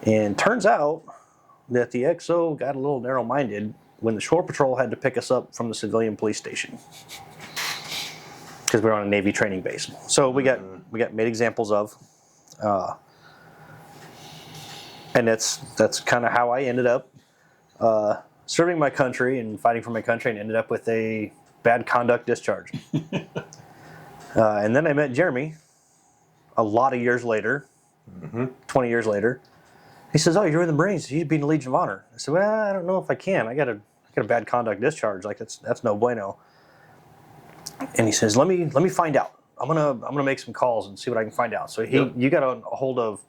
and turns out that the XO got a little narrow-minded when the Shore Patrol had to pick us up from the civilian police station because we were on a Navy training base. So we got made examples of, and that's kind of how I ended up serving my country and fighting for my country, and ended up with a bad conduct discharge. And then I met Jeremy a lot of years later, 20 years later. He says, "Oh, you're in the Marines. You'd be in the Legion of Honor." I said, "Well, I don't know if I can. I got a bad conduct discharge. Like that's no bueno." And he says, "Let me find out. I'm gonna make some calls and see what I can find out." So you got a hold of.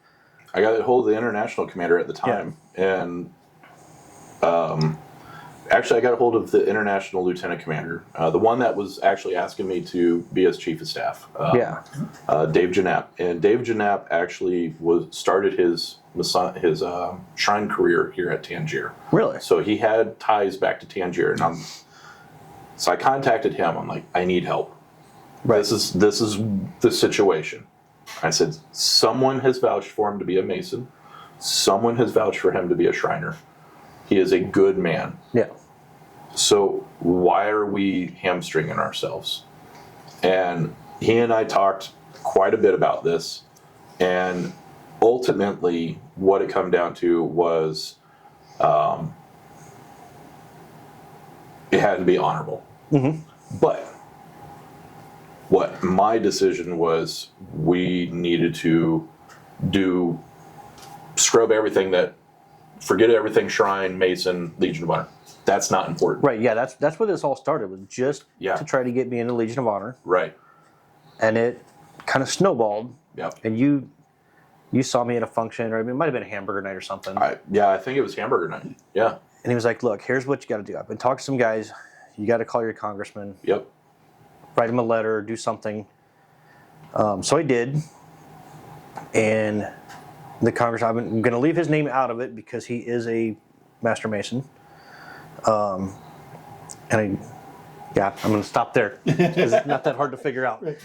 I got a hold of the international commander at the time, and actually I got a hold of the international lieutenant commander, the one that was actually asking me to be his chief of staff. Dave Janap, and Dave Janap actually started his shrine career here at Tangier. Really? So he had ties back to Tangier, and so I contacted him. I'm like, I need help. Right. This is the situation. I said, someone has vouched for him to be a Mason. Someone has vouched for him to be a Shriner. He is a good man. Yeah. So why are we hamstringing ourselves? And he and I talked quite a bit about this, and ultimately what it come down to was it had to be honorable. But what my decision was, we needed to scrub everything forget everything Shrine, Mason, Legion of Honor. That's not important. Right. Yeah. That's where this all started, was just to try to get me in the Legion of Honor. Right. And it kind of snowballed. Yep. And you saw me at a function, or it might have been a hamburger night or something. I think it was hamburger night. Yeah. And he was like, "Look, here's what you got to do. I've been talking to some guys. You got to call your congressman. Yep. Write him a letter, do something." So I did. And the congressman, I'm going to leave his name out of it because he is a Master Mason. I'm going to stop there because it's not that hard to figure out. Right.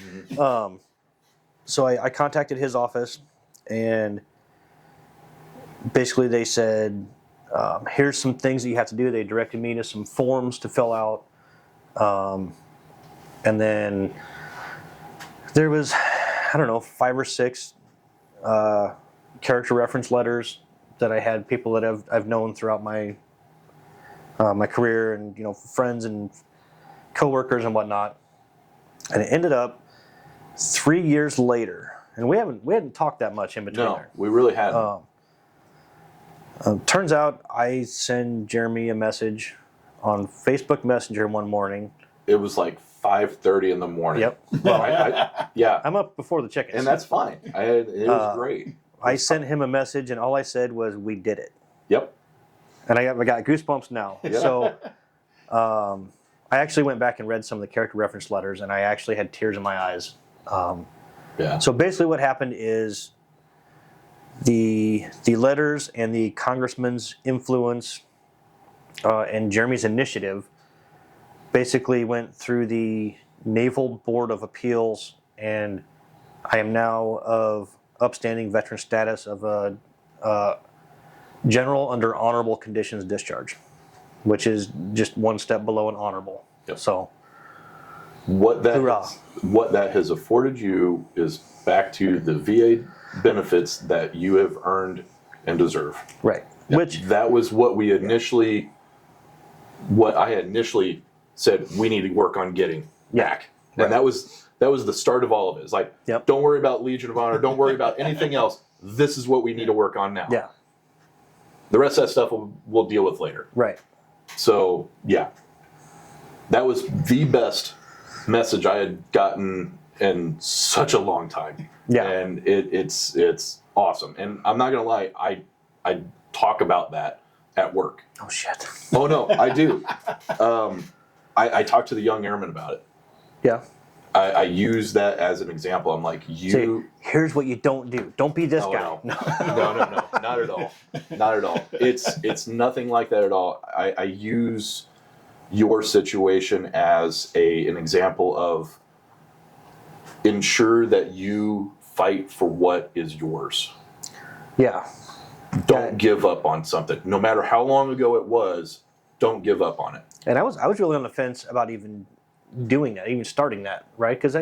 So I contacted his office, and basically they said, here's some things that you have to do. They directed me to some forms to fill out. And then there was, 5 or 6 character reference letters that I had, people that I've known throughout my my career, and friends and coworkers and whatnot. And it ended up 3 years later, and we hadn't talked that much in between No, there. we really hadn't. Turns out I send Jeremy a message on Facebook Messenger one morning. It was like 5:30 in the morning. Yep. Yeah, I'm up before the chickens. and that's fine. It was great. I sent him a message, and all I said was, "We did it." Yep. And I got goosebumps now. Yeah. So I actually went back and read some of the character reference letters, and I actually had tears in my eyes. Yeah. So basically what happened is the letters and the congressman's influence and Jeremy's initiative basically went through the Naval Board of Appeals, and I am now of upstanding veteran status of a general under honorable conditions discharge, which is just one step below an honorable. Yep. So What Hoorah. that has afforded you is back to the VA benefits that you have earned and deserve. right, which That was what I had initially said we need to work on getting back. And Right. that was the start of all of it. It's like, Yep. don't worry about Legion of Honor, don't worry about anything else. This is what we need to work on now. yeah, The rest of that stuff we'll deal with later. right. So yeah, that was the best message I had gotten in such a long time. Yeah. And it's awesome. And I'm not gonna lie, I talk about that at work. Oh shit. Oh no, I do. I talk to the young airmen about it. Yeah. I use that as an example. I'm like, Say, here's what you don't do. Don't be this Oh, guy. no, not at all, not at all. It's nothing like that at all. I use your situation as an example of ensure that you fight for what is yours. Yeah. Don't give up on something, no matter how long ago it was. Don't give up on it. And I was really on the fence about even doing that, even starting that, right? Because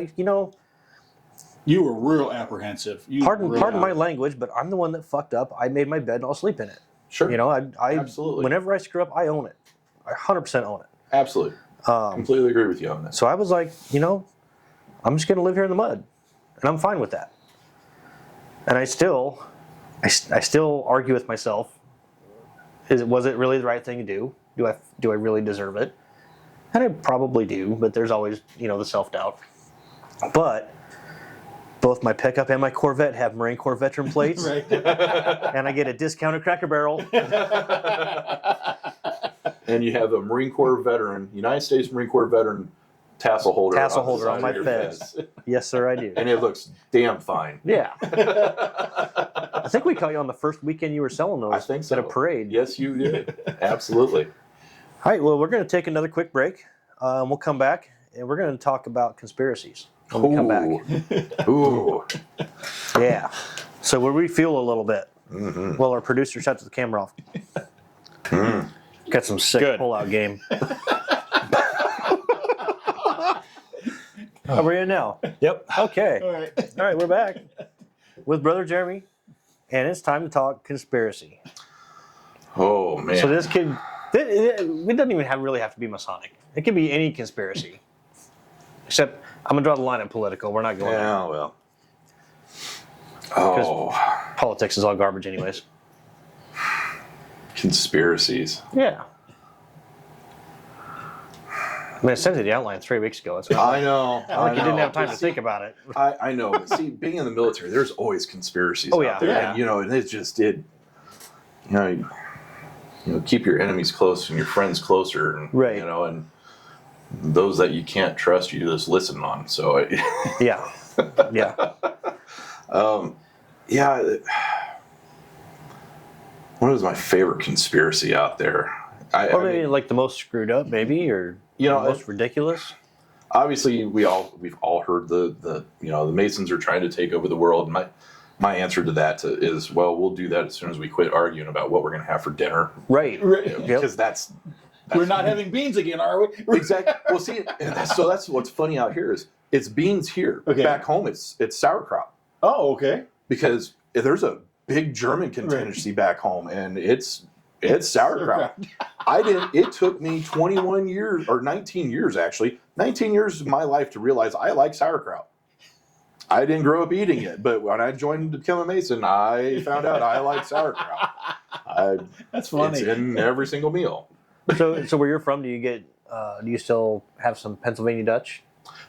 You were real apprehensive. pardon my language, but I'm the one that fucked up. I made my bed and I'll sleep in it. Sure. I Absolutely. Whenever I screw up, I own it. I 100% own it. Absolutely. Completely agree with you on this. So I was like, I'm just going to live here in the mud, and I'm fine with that. And I still argue with myself. Was it really the right thing to do? Do I really deserve it? And I probably do, but there's always the self-doubt. But both my pickup and my Corvette have Marine Corps veteran plates, Right. and I get a discounted Cracker Barrel. And you have a Marine Corps veteran, United States Marine Corps veteran tassel holder. Tassel the holder on side my of your fez. Yes, sir, I do. And it looks damn fine. Yeah. I think we caught you on the first weekend you were selling those I think so. at a parade. Yes, you did. Absolutely. All right, well, we're going to take another quick break. We'll come back, and we're going to talk about conspiracies when we come back. Ooh. Yeah. So we'll refuel a little bit. Mm-hmm. Well, our producer shuts the camera off. Got some sick Good. pull-out game. How are you now? Yep. Okay. All right. All right, we're back with Brother Jeremy, and it's time to talk conspiracy. Oh, man. So this could, it doesn't even really have to be Masonic. It can be any conspiracy. Except, I'm going to draw the line at political. We're not going there. Yeah, well. Oh, Politics is all garbage anyways. conspiracies. Yeah. I mean, I sent you the outline 3 weeks ago. It's not I know. like you didn't have time But to see, think about it. I know. But see, being in the military, there's always conspiracies Oh, out yeah, there. yeah. And it's just, keep your enemies close and your friends closer. And, Right. And those that you can't trust, you just listen on. So, Yeah. Yeah. yeah. What is my favorite conspiracy out there? Or maybe like the most screwed up, maybe, or the most ridiculous. Obviously, we've all heard the Masons are trying to take over the world. My answer to that is, well, we'll do that as soon as we quit arguing about what we're going to have for dinner. Right. Because that's We're not having beans again, are we? exactly. Well, see, that's what's funny out here is it's beans here. Okay. Back home, it's sauerkraut Oh, okay. because there's a big German contingency back home, and it's sauerkraut. It took me 21 years or 19 years actually, 19 years of my life to realize I like sauerkraut. I didn't grow up eating it, but when I joined to become a Mason, I found out I like sauerkraut. That's funny. It's in every single meal. So where you're from, do you still have some Pennsylvania Dutch?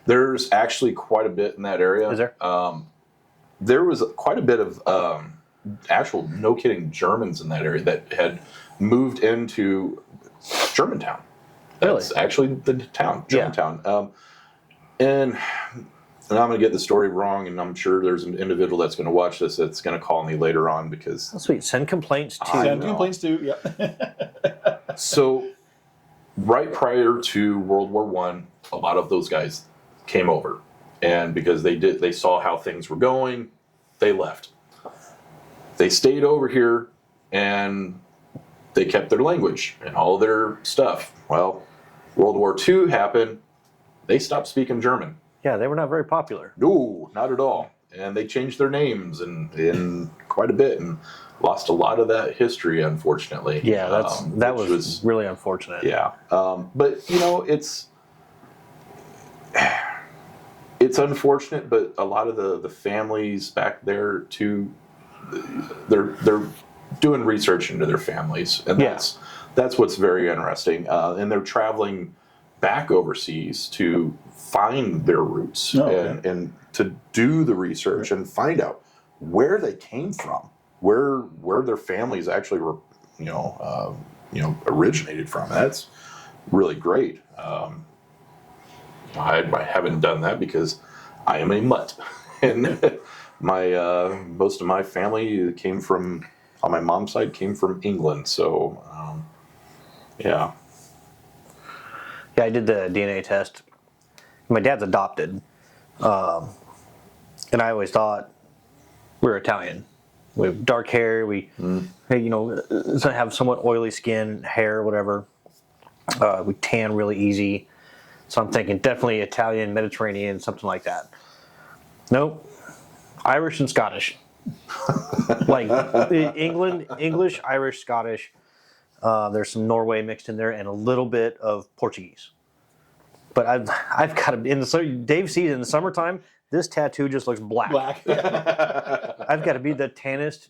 There's actually quite a bit in that area. Is there? There was quite a bit of actual, no kidding, Germans in that area that had moved into Germantown. That's actually the town, Germantown. And I'm going to get the story wrong, and I'm sure there's an individual that's going to watch this that's going to call me later on because... Oh, sweet. Send complaints to... Send complaints to, yeah. So, right prior to World War I, a lot of those guys came over. And because they saw how things were going, they left. They stayed over here, and they kept their language and all their stuff. Well, World War II happened. They stopped speaking German. Yeah, they were not very popular. No, not at all. And they changed their names in quite a bit and lost a lot of that history, unfortunately. Yeah, that was really unfortunate. Yeah. But, it's unfortunate, but a lot of the families back there, too, they're doing research into their families. And that's what's very interesting. And they're traveling back overseas to find their roots and to do the research and find out where they came from, where their families actually were, originated from. That's really great. I haven't done that because I am a mutt, and most of my family came from, on my mom's side, came from England. So, yeah. Yeah, I did the DNA test. My dad's adopted, and I always thought we were Italian. We have dark hair. We, have somewhat oily skin, hair, whatever. We tan really easy. So I'm thinking definitely Italian, Mediterranean, something like that. Nope. Irish and Scottish. Like English, Irish, Scottish. There's some Norway mixed in there and a little bit of Portuguese. But I've got to, Dave sees in the summertime, this tattoo just looks black. I've got to be the tannest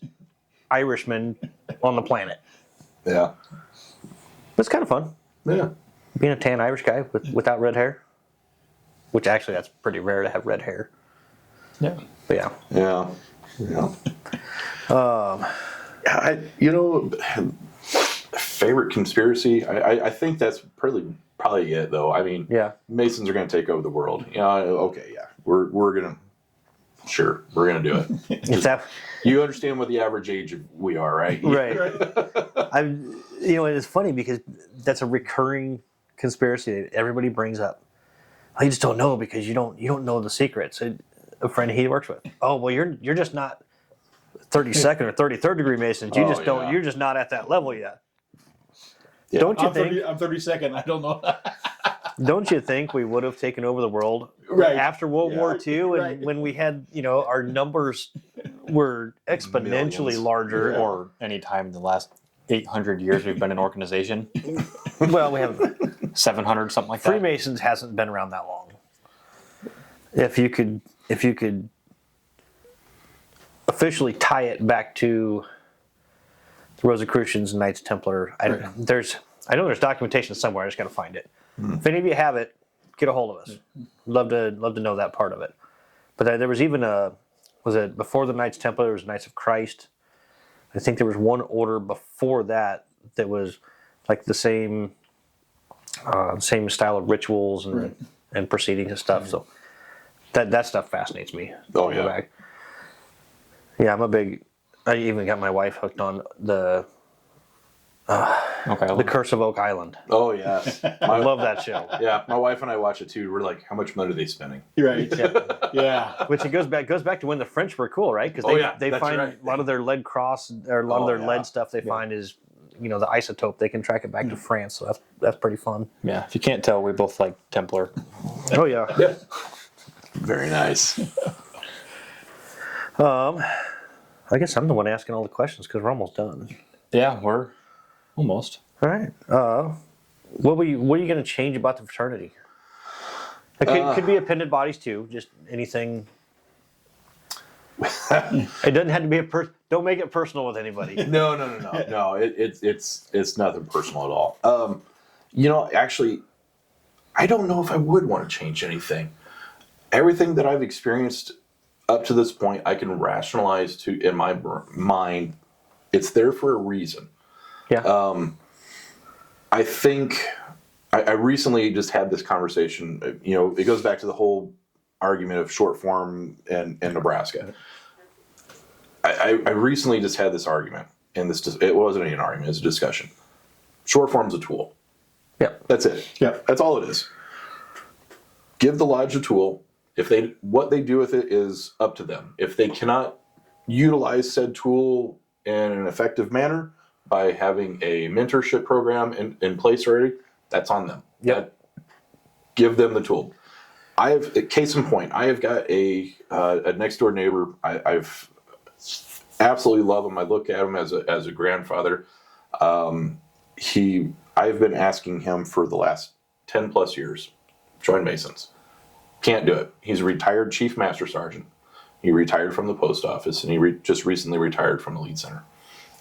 Irishman on the planet. Yeah. It's kind of fun. Yeah. Being a tan Irish guy without red hair. Which actually, that's pretty rare to have red hair. Yeah. But yeah. Yeah. Favorite conspiracy? I think that's probably it, though. I mean, Masons are going to take over the world. Okay, yeah. We're going to... Sure, we're going to do it. You understand what the average age we are, right? Right. It's funny because that's a recurring conspiracy that everybody brings up. Oh, you just don't know because you don't know the secrets. A friend he works with. Oh, well, you're just not 32nd or 33rd degree Masons. You just don't. You're just not at that level yet. Yeah. Don't you think? I'm 32nd. I don't know. Don't you think we would have taken over the world after World War II, and when we had, our numbers were exponentially larger, or any time in the last 800 years we've been an organization? Well, we have 700, something like that. Freemasons hasn't been around that long. If you could officially tie it back to the Rosicrucians and Knights Templar, I know there's documentation somewhere. I just got to find it. If any of you have it, get a hold of us. Love to know that part of it. But there was even was it before the Knights Templar? There was Knights of Christ. I think there was one order before that was like the same style of rituals and proceedings and stuff. So that stuff fascinates me. Oh yeah. Yeah, I even got my wife hooked on the Curse of Oak Island. Oh yes, I love that show. Yeah, my wife and I watch it too. We're like, how much money are they spending? Right. Yeah. Which it goes back to when the French were cool, right? Because they find a lot of their lead cross or a lot of their lead stuff they find is the isotope. They can track it back to France, so that's pretty fun. Yeah. If you can't tell, we both like Templar. Oh yeah. Yep. Very nice. I guess I'm the one asking all the questions because we're almost done. Yeah, we're almost. All right. What are you going to change about the fraternity? It could be appended bodies too. Just anything It doesn't have to be don't make it personal with anybody. No. It's nothing personal at all. Actually, I don't know if I would want to change anything. Everything that I've experienced up to this point, I can rationalize to in my mind. It's there for a reason. Yeah. I think I recently just had this conversation. It goes back to the whole argument of short form and Nebraska. I recently just had this argument, and it wasn't an argument; it was a discussion. Short form's a tool. Yeah. That's it. Yeah. That's all it is. Give the lodge a tool. What they do with it is up to them. If they cannot utilize said tool in an effective manner by having a mentorship program in place already, that's on them. Yep. Give them the tool. Case in point, I have got a next door neighbor. I've absolutely love him. I look at him as a grandfather. I've been asking him for the last 10 plus years, join Masons. Can't do it. He's a retired chief master sergeant. He retired from the post office, and he just recently retired from the lead center.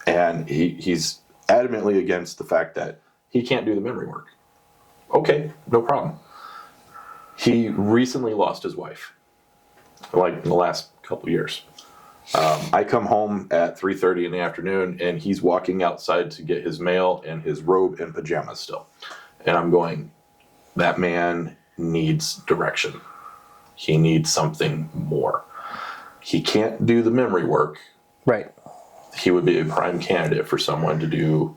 And he's adamantly against the fact that he can't do the memory work. Okay, no problem. He recently lost his wife, like in the last couple of years. I come home at 3:30 in the afternoon, and he's walking outside to get his mail and his robe and pajamas still. And I'm going, that man needs direction. He needs something more. He can't do the memory work. Right. He would be a prime candidate for someone to do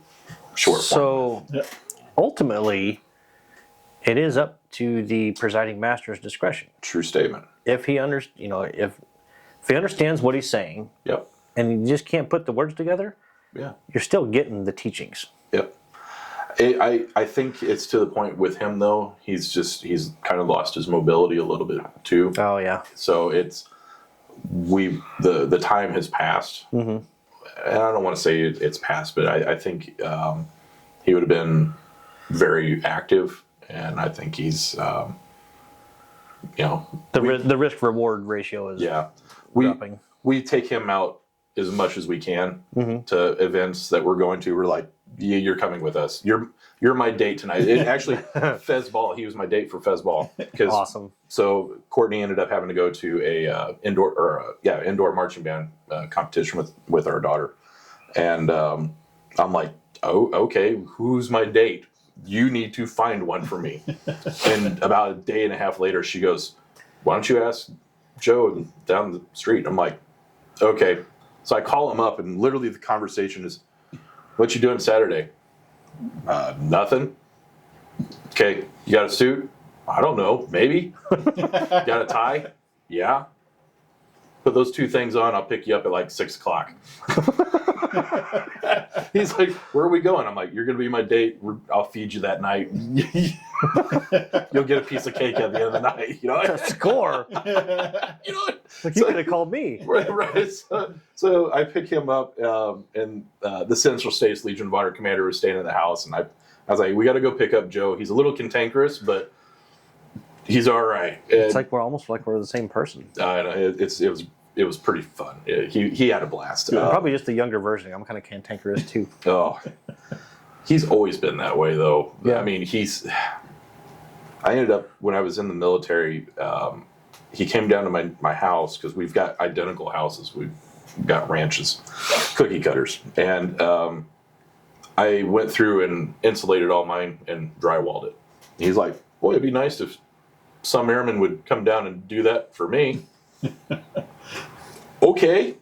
short form. So ultimately, it is up to the presiding master's discretion. True statement. If he if he understands what he's saying, Yep. and you just can't put the words together, Yeah. you're still getting the teachings. Yep. I think it's to the point with him though. He's kind of lost his mobility a little bit too. Oh yeah. So the time has passed. Mm-hmm. And I don't want to say it's passed, but I think he would have been very active, and I think he's the risk reward ratio is dropping. We take him out as much as we can to events that we're going to. We're like, yeah, you're coming with us. You're my date tonight. It actually, Fez Ball. He was my date for Fez Ball. Awesome. So Courtney ended up having to go to a indoor marching band competition with our daughter, and I'm like, oh, okay, who's my date? You need to find one for me. And about a day and a half later, she goes, why don't you ask Joe down the street? I'm like, okay. So I call him up, and literally the conversation is, what you doing Saturday? Nothing. Okay, you got a suit? I don't know, maybe. Got a tie? Yeah. Put those two things on, I'll pick you up at like 6 o'clock. He's like, where are we going? I'm like, you're going to be my date. I'll feed you that night. You'll get a piece of cake at the end of the night. Score. You know what? Like you could have called me. Right. So I pick him up, and the Central States Legion of Honor commander was staying in the house, and I was like, we got to go pick up Joe. He's a little cantankerous, but he's all right. And It's like we're the same person. it was pretty fun. He had a blast. Probably just the younger version. I'm kind of cantankerous too. Oh, he's always been that way, though. Yeah. I mean, I ended up, when I was in the military, he came down to my house, because we've got identical houses. We've got ranches, cookie cutters. And I went through and insulated all mine and drywalled it. He's like, boy, it'd be nice if some airman would come down and do that for me. Okay.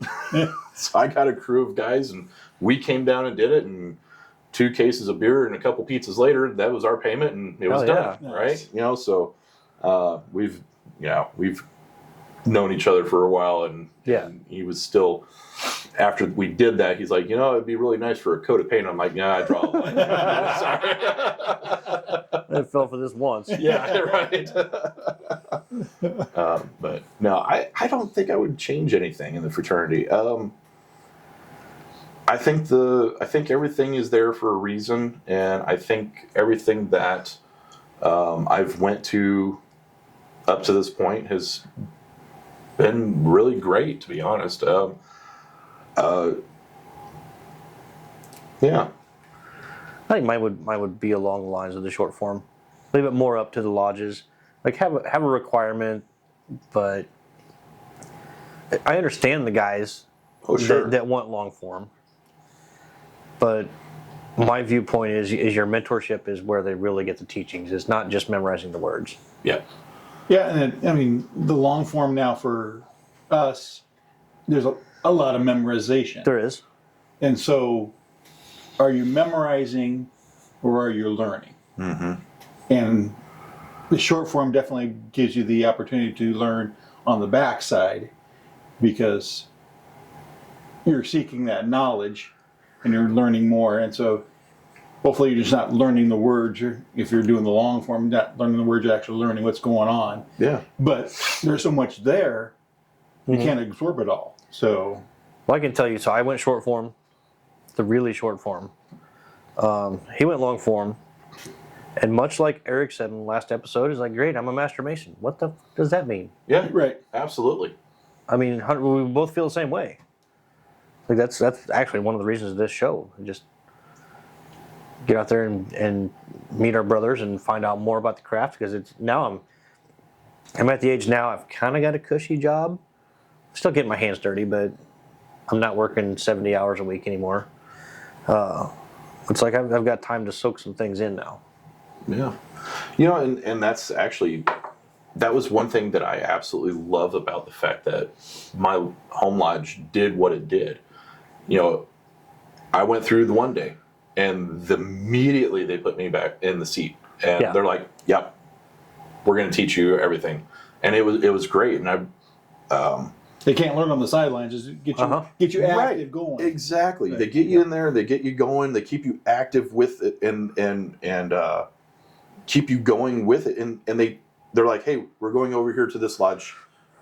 So I got a crew of guys, and we came down and did it, and 2 cases of beer and a couple pizzas later, that was our payment, and it was done. Nice. Right? So we've known each other for a while, and he was still, after we did that, he's like, it'd be really nice for a coat of paint. I'm like, I draw a line. Sorry. I fell for this once. Yeah, right. But no, I don't think I would change anything in the fraternity. I think everything is there for a reason, and I think everything that I've went to up to this point has been really great, to be honest. Yeah. I think mine would be along the lines of the short form. Leave it more up to the lodges. Like have a requirement, but I understand the guys Oh, sure. that want long form. But my viewpoint is your mentorship is where they really get the teachings. It's not just memorizing the words. Yeah. Yeah, and I mean the long form now for us, there's a lot of memorization. There is. And so, are you memorizing or are you learning? Mm-hmm. And the short form definitely gives you the opportunity to learn on the backside because you're seeking that knowledge and you're learning more. And so, hopefully, you're just not learning the words. If you're doing the long form, not learning the words, you're actually learning what's going on. Yeah. But there's so much there, you can't absorb it all. So, Well, I can tell you. So I went short form, the really short form. He went long form, and much like Eric said in the last episode, he's like, "Great, I'm a master mason." What the does that mean? Yeah. right. Absolutely. I mean, we both feel the same way. Like that's actually one of the reasons of this show. Just get out there and meet our brothers and find out more about the craft because it's now I'm at the age now I've kind of got a cushy job. Still getting my hands dirty, but I'm not working 70 hours a week anymore. It's like I've got time to soak some things in now. Yeah. And that's actually, that was one thing that I absolutely love about the fact that my home lodge did what it did. I went through the one day and immediately they put me back in the seat and they're like, yep, we're going to teach you everything. And it was great. And They can't learn on the sidelines. Just get you active going. Exactly. Right. They get you in there. They get you going. They keep you active with it and keep you going with it. And they're like, hey, we're going over here to this lodge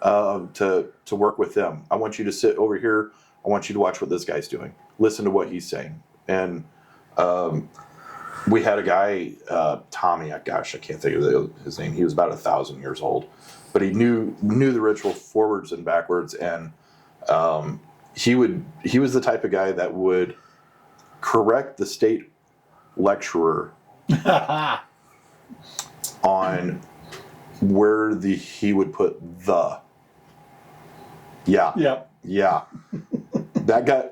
to work with them. I want you to sit over here. I want you to watch what this guy's doing. Listen to what he's saying. And we had a guy, Tommy. Gosh, I can't think of his name. He was about 1,000 years old. But he knew the ritual forwards and backwards, and he was the type of guy that would correct the state lecturer on where he would put the. Yeah.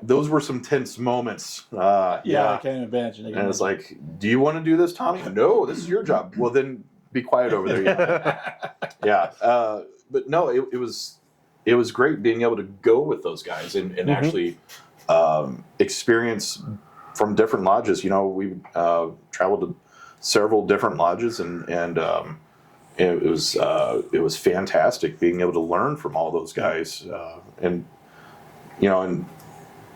Those were some tense moments. I can't imagine. And it's like, do you want to do this, Tommy? No, this is your job. Well, then be quiet over there. Yeah. But no, it was great being able to go with those guys and actually experience from different lodges. We traveled to several different lodges and it was fantastic being able to learn from all those guys. And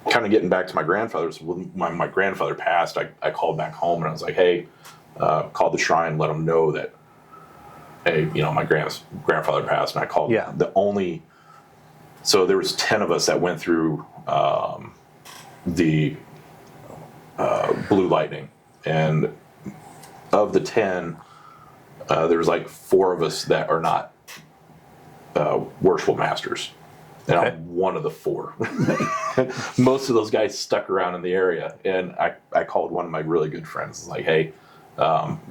kind of getting back to my grandfather's, when my grandfather passed, I called back home and I was like, hey, called the shrine, let them know that, hey, my grandfather passed, and I called so there was 10 of us that went through the Blue Lightning, and of the 10, there was like 4 of us that are not worshipful masters. And I'm one of the 4. Most of those guys stuck around in the area. And I called one of my really good friends. Like, hey,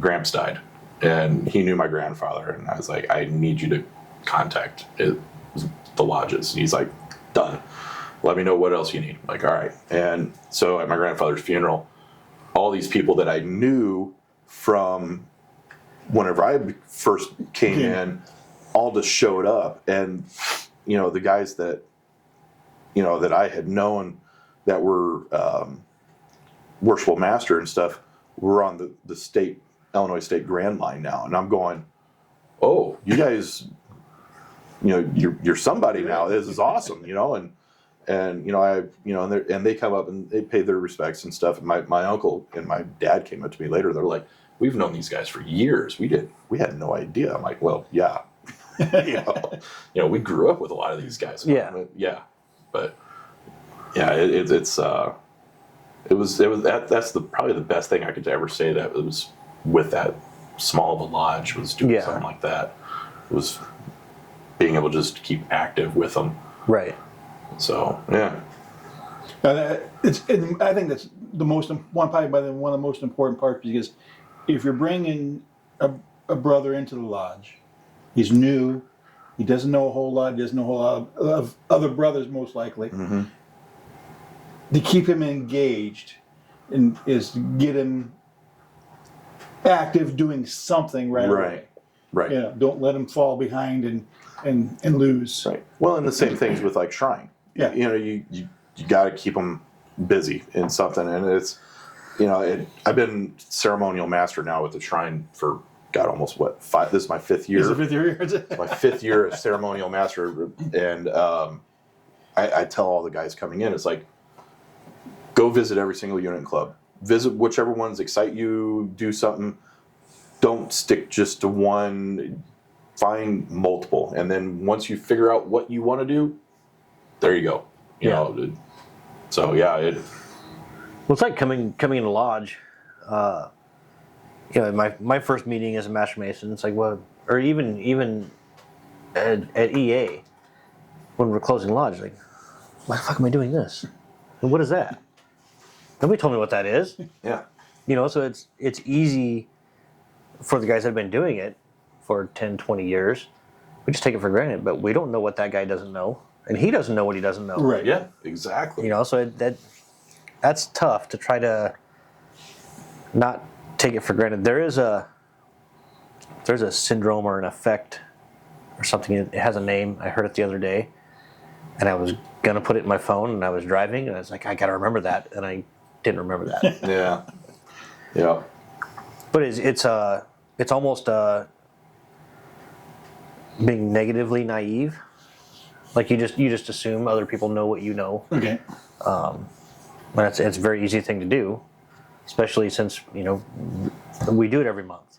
Gramps died. And he knew my grandfather. And I was like, I need you to contact the lodges. And he's like, done. Let me know what else you need. I'm like, all right. And so at my grandfather's funeral, all these people that I knew from whenever I first came in all just showed up. And the guys that that I had known that were worshipful master and stuff were on the Illinois State Grand Line now, and I'm going, oh, you guys, you're somebody now. This is awesome, and they come up and they pay their respects and stuff. And my uncle and my dad came up to me later. They're like, we've known these guys for years. We had no idea. I'm like, well, yeah. We grew up with a lot of these guys. Yeah. But yeah, that's probably the best thing I could ever say that it was with that small of a lodge was doing something like that. It being able to just keep active with them. Right. So yeah. I think that's the most one of the most important parts, because if you're bringing a brother into the lodge, he's new, he doesn't know a whole lot, he doesn't know a whole lot of other brothers most likely. Mm-hmm. To keep him engaged is to get him active, doing something right away. Right. Yeah, don't let him fall behind and lose. Right. Well, and the same things with like shrine. Yeah. You know, you got to keep them busy in something, and it's, you know, I've been ceremonial master now with the shrine for almost five. This is my fifth year. Is it fifth year? My 5th year as ceremonial master, and I tell all the guys coming in, it's like, go visit every single unit and club. Visit whichever ones excite you. Do something. Don't stick just to one. Find multiple, and then once you figure out what you want to do, there you go. You know. So yeah, Well, it's like coming in a lodge. You know, my first meeting as a master mason, it's like, well, or even at EA when we're closing lodge, like, why the fuck am I doing this? And what is that? Nobody told me what that is. yeah. You know, so it's easy for the guys that have been doing it for 10, 20 years. We just take it for granted, but we don't know what that guy doesn't know, and he doesn't know what he doesn't know. Right. Yeah, exactly. You know, so that's tough to try to not take it for granted. There's a syndrome or an effect or something. It has a name. I heard it the other day, and I was gonna put it in my phone, and I was driving, and I was like, I gotta remember that, and I didn't remember that. Yeah. Yeah. But it's almost being negatively naive. Like you just assume other people know what you know. Okay. And it's a very easy thing to do, especially since, you know, we do it every month.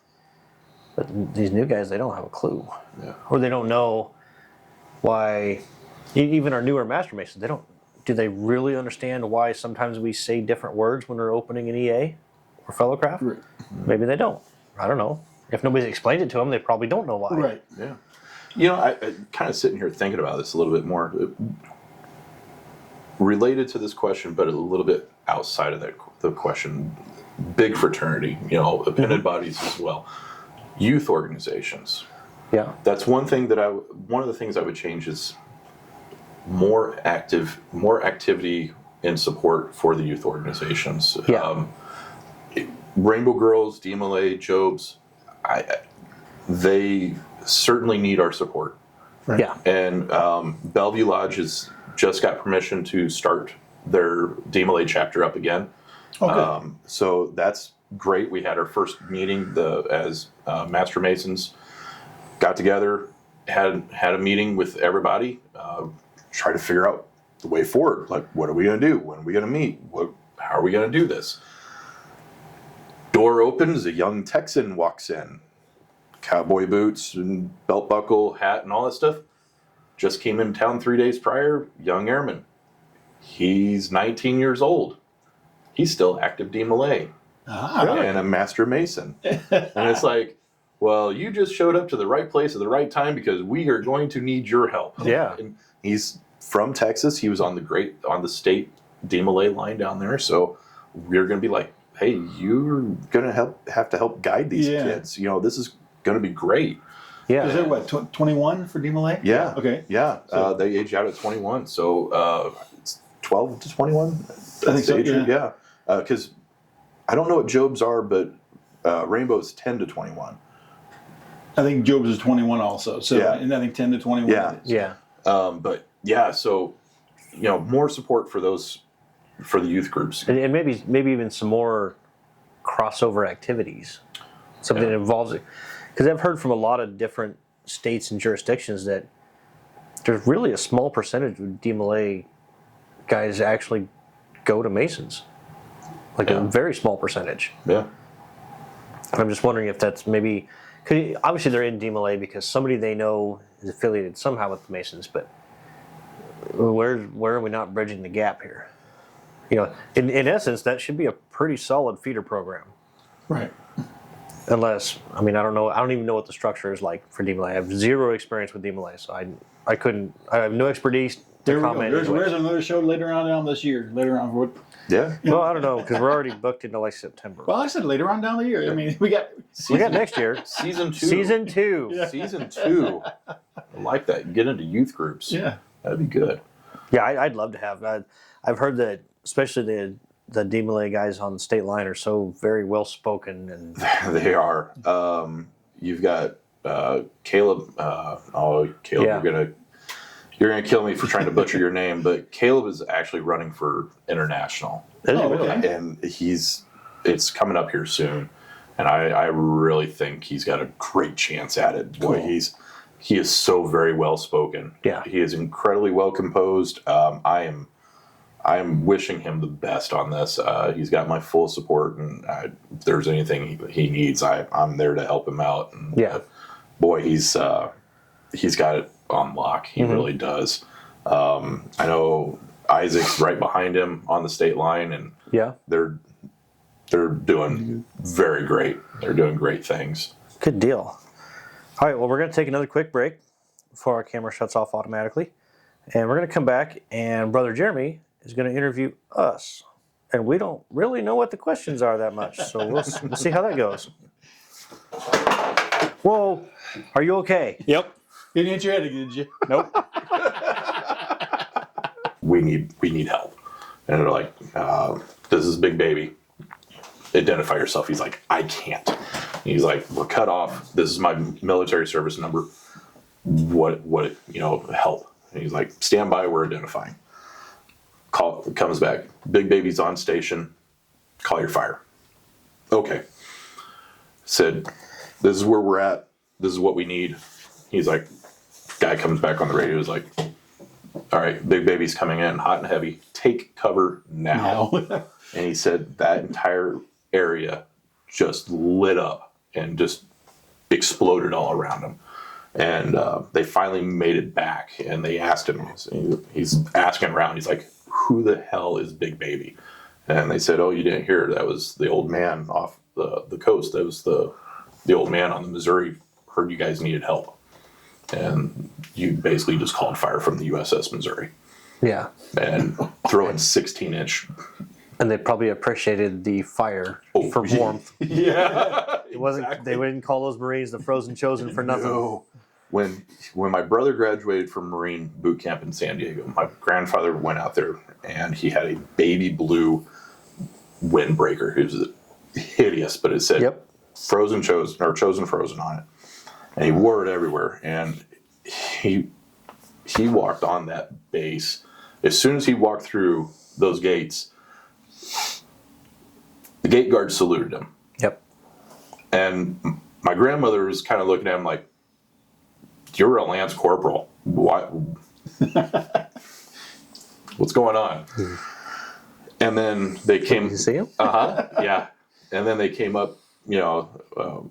But these new guys, they don't have a clue. Yeah. Or they don't know why, even our newer master masons, do they really understand why sometimes we say different words when we're opening an EA or fellowcraft? Right. Maybe they don't. I don't know. If nobody's explained it to them, they probably don't know why. Right. Yeah. You know, I kind of sitting here thinking about this a little bit more, related to this question, but a little bit outside of the question. Big fraternity, you know, appended bodies as well. Youth organizations. Yeah. That's one thing one of the things I would change is more activity and support for the youth organizations. Yeah. Rainbow Girls, DMLA, Jobs, they certainly need our support. Right. Yeah. And Bellevue Lodge has just got permission to start their DMLA chapter up again. Okay. So that's great. We had our first meeting as Master Masons, got together, had a meeting with everybody, try to figure out the way forward. Like, what are we going to do? When are we going to meet? How are we going to do this? Door opens, a young Texan walks in. Cowboy boots and belt buckle, hat, and all that stuff. Just came in town 3 days prior, young airman. He's 19 years old. He's still active DMLA and a master mason. And it's like, well, you just showed up to the right place at the right time because we are going to need your help. Yeah. And he's from Texas. He was on the state DMLA line down there. So we're going to be like, hey, you're going to have to help guide these kids. You know, this is going to be great. Yeah. Is it what, 21 for DMLA? Yeah. Okay. Yeah. So- They age out at 21. So it's 12 to 21. I think so, Yeah. Because I don't know what Jobs are, but Rainbow's 10 to 21. I think Jobs is 21 also. So, Yeah. and I think 10 to 21 Yeah. is. Yeah. But yeah, so, you know, more support for the youth groups. And maybe even some more crossover activities. Something that involves it. Because I've heard from a lot of different states and jurisdictions that there's really a small percentage of DMLA guys actually go to Masons. Like a very small percentage. Yeah. And I'm just wondering if that's maybe, cause obviously they're in DMLA because somebody they know is affiliated somehow with the Masons, but where are we not bridging the gap here? You know, in essence, that should be a pretty solid feeder program. Right. Unless, I mean, I don't know. I don't even know what the structure is like for DMLA. I have zero experience with DMLA, so I couldn't. I have no expertise to There we go. comment. There's anyway. another show later on down this year. Later on, what? Yeah. Well, I don't know because we're already booked into like September. Well, I said later on down the year. I mean, we got next year. Season 2. Season 2. Yeah. Season 2. I like that. Get into youth groups. Yeah. That'd be good. Yeah, I'd love to have. I've heard that, especially the DMLA guys on the state line are so very well spoken and They are. You've got Caleb. Caleb, Yeah. you're gonna kill me for trying to butcher your name, but Caleb is actually running for international, okay. and it's coming up here soon, and I really think he's got a great chance at it. Boy, Cool. he is so very well spoken. Yeah. He is incredibly well composed. I am wishing him the best on this. He's got my full support, and if there's anything he needs, I'm there to help him out. And, Yeah. boy, he's got it on lock. He really does. I know Isaac's right behind him on the state line, and yeah. they're doing very great. They're doing great things. Good deal. All right, well, we're going to take another quick break before our camera shuts off automatically. And we're going to come back, and Brother Jeremy is going to interview us. And we don't really know what the questions are that much, so we'll see how that goes. Whoa, are you okay? Yep. You didn't hit your head again, did you? Nope. We need help. And they're like, this is Big Baby. Identify yourself. He's like, I can't. And he's like, we're cut off. This is my military service number. What help? And he's like, stand by, we're identifying. Comes back. Big Baby's on station. Call your fire. Okay. Said, this is where we're at. This is what we need. He's like, guy comes back on the radio. He's like, all right, Big Baby's coming in hot and heavy. Take cover now. And he said that entire area just lit up and just exploded all around him. And they finally made it back, and they asked him, he's asking around, he's like, who the hell is Big Baby? And they said, oh, you didn't hear, that was the old man off the coast. That was the old man on the Missouri, heard you guys needed help. And you basically just called fire from the USS Missouri. Yeah. And throwing 16-inch. And they probably appreciated the fire for warmth. Yeah. It wasn't. Exactly. They wouldn't call those Marines the frozen chosen for nothing. No. When my brother graduated from Marine boot camp in San Diego, my grandfather went out there and he had a baby blue windbreaker. It was hideous, but it said chosen frozen on it. And he wore it everywhere. And he walked on that base. As soon as he walked through those gates, the gate guard saluted him. Yep. And my grandmother was kind of looking at him like, you're a Lance Corporal. What? What's going on? And then they came. Did you see him? Yeah. And then they came up,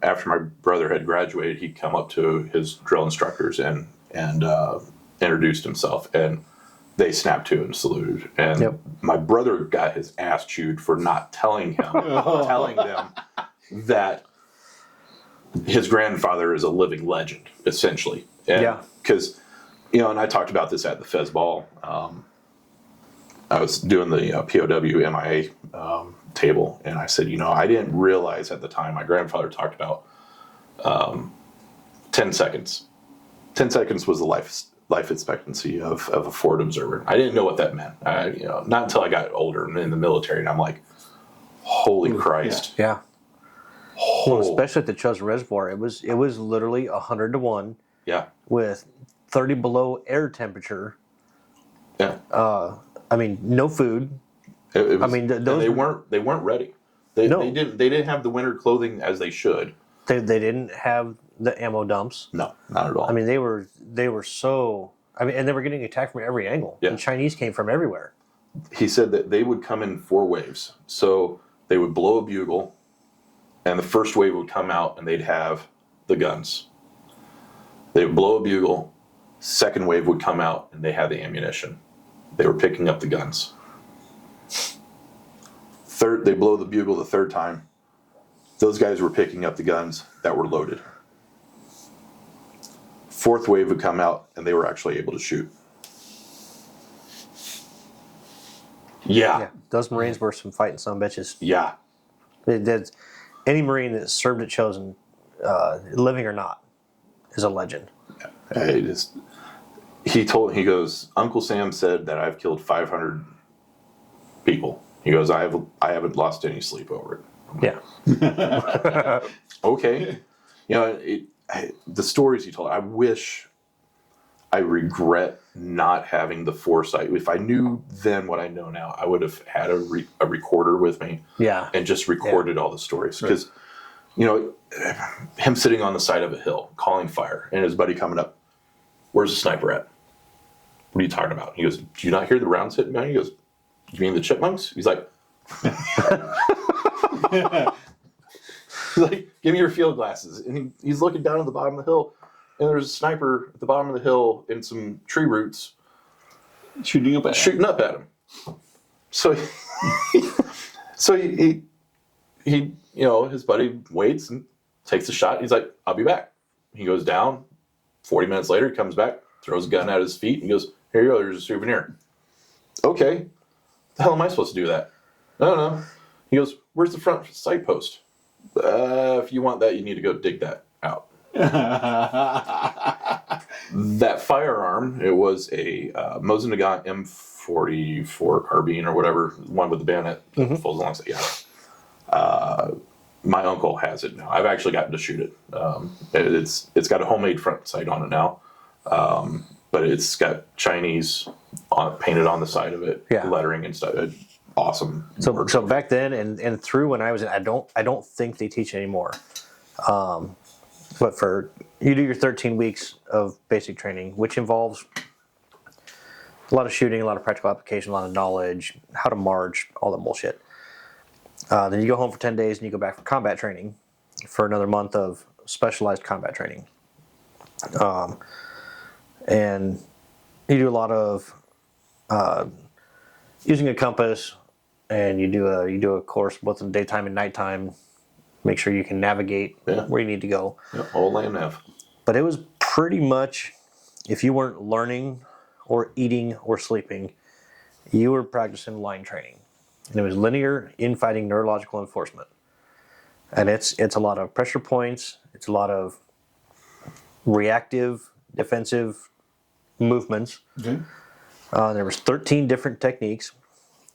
after my brother had graduated, he'd come up to his drill instructors and introduced himself. And they snapped to and saluted. And my brother got his ass chewed for not telling them that his grandfather is a living legend, essentially. And, because, and I talked about this at the Fez Ball. I was doing the POW MIA table, and I said, I didn't realize at the time, my grandfather talked about 10 seconds. 10 seconds was the life expectancy of a forward observer. I didn't know what that meant. Not until I got older and in the military, and I'm like, holy Christ. Yeah. Well, especially at the Chosin Reservoir, it was literally 100 to 1. Yeah. With 30 below air temperature. Yeah. I mean, no food. It was, I mean, they weren't ready. They didn't have the winter clothing as they should. They didn't have the ammo dumps. No, not at all. I mean, they were so. I mean, and they were getting attacked from every angle. Yeah. The Chinese came from everywhere. He said that they would come in 4 waves. So they would blow a bugle, and the first wave would come out, and they'd have the guns. They would blow a bugle. Second wave would come out, and they had the ammunition. They were picking up the guns. They blow the bugle the third time. those guys were picking up the guns that were loaded. Fourth wave would come out, and they were actually able to shoot. Yeah, those Marines were some fighting some bitches. Yeah. Any Marine that served at Chosen, living or not, is a legend. He goes, Uncle Sam said that I've killed 500 people. He goes, I haven't lost any sleep over it. Yeah. Okay. The stories he told, I regret not having the foresight. If I knew then what I know now, I would have had a recorder with me. Yeah. And just recorded all the stories. Because, him sitting on the side of a hill, calling fire, and his buddy coming up, where's the sniper at? What are you talking about? He goes, do you not hear the rounds hitting behind you? He goes, you mean the chipmunks? He's like, give me your field glasses. And he's looking down at the bottom of the hill, and there's a sniper at the bottom of the hill in some tree roots Shooting up at him. So he his buddy waits and takes a shot. He's like, I'll be back. He goes down. 40 minutes later, he comes back, throws a gun at his feet, and he goes, here you go, there's a souvenir. Okay. The hell am I supposed to do that? No. He goes, where's the front sight post? If you want that, you need to go dig that out. That firearm, it was a Mosin Nagant M44 carbine or whatever, one with the bayonet that folds alongside. Yeah. My uncle has it now. I've actually gotten to shoot it. It's got a homemade front sight on it now, but it's got Chinese painted on the side of it, lettering and stuff. Awesome. So back then and through when I was in, I don't think they teach anymore. But you do your 13 weeks of basic training, which involves a lot of shooting, a lot of practical application, a lot of knowledge, how to march, all that bullshit. Then you go home for 10 days and you go back for combat training for another month of specialized combat training. And you do a lot of using a compass, and you do a course both in daytime and nighttime. Make sure you can navigate where you need to go. Yeah, all land nav. But it was pretty much, if you weren't learning or eating or sleeping, you were practicing line training. And it was linear infighting neurological enforcement. And it's a lot of pressure points. It's a lot of reactive, defensive movements. Okay. There was 13 different techniques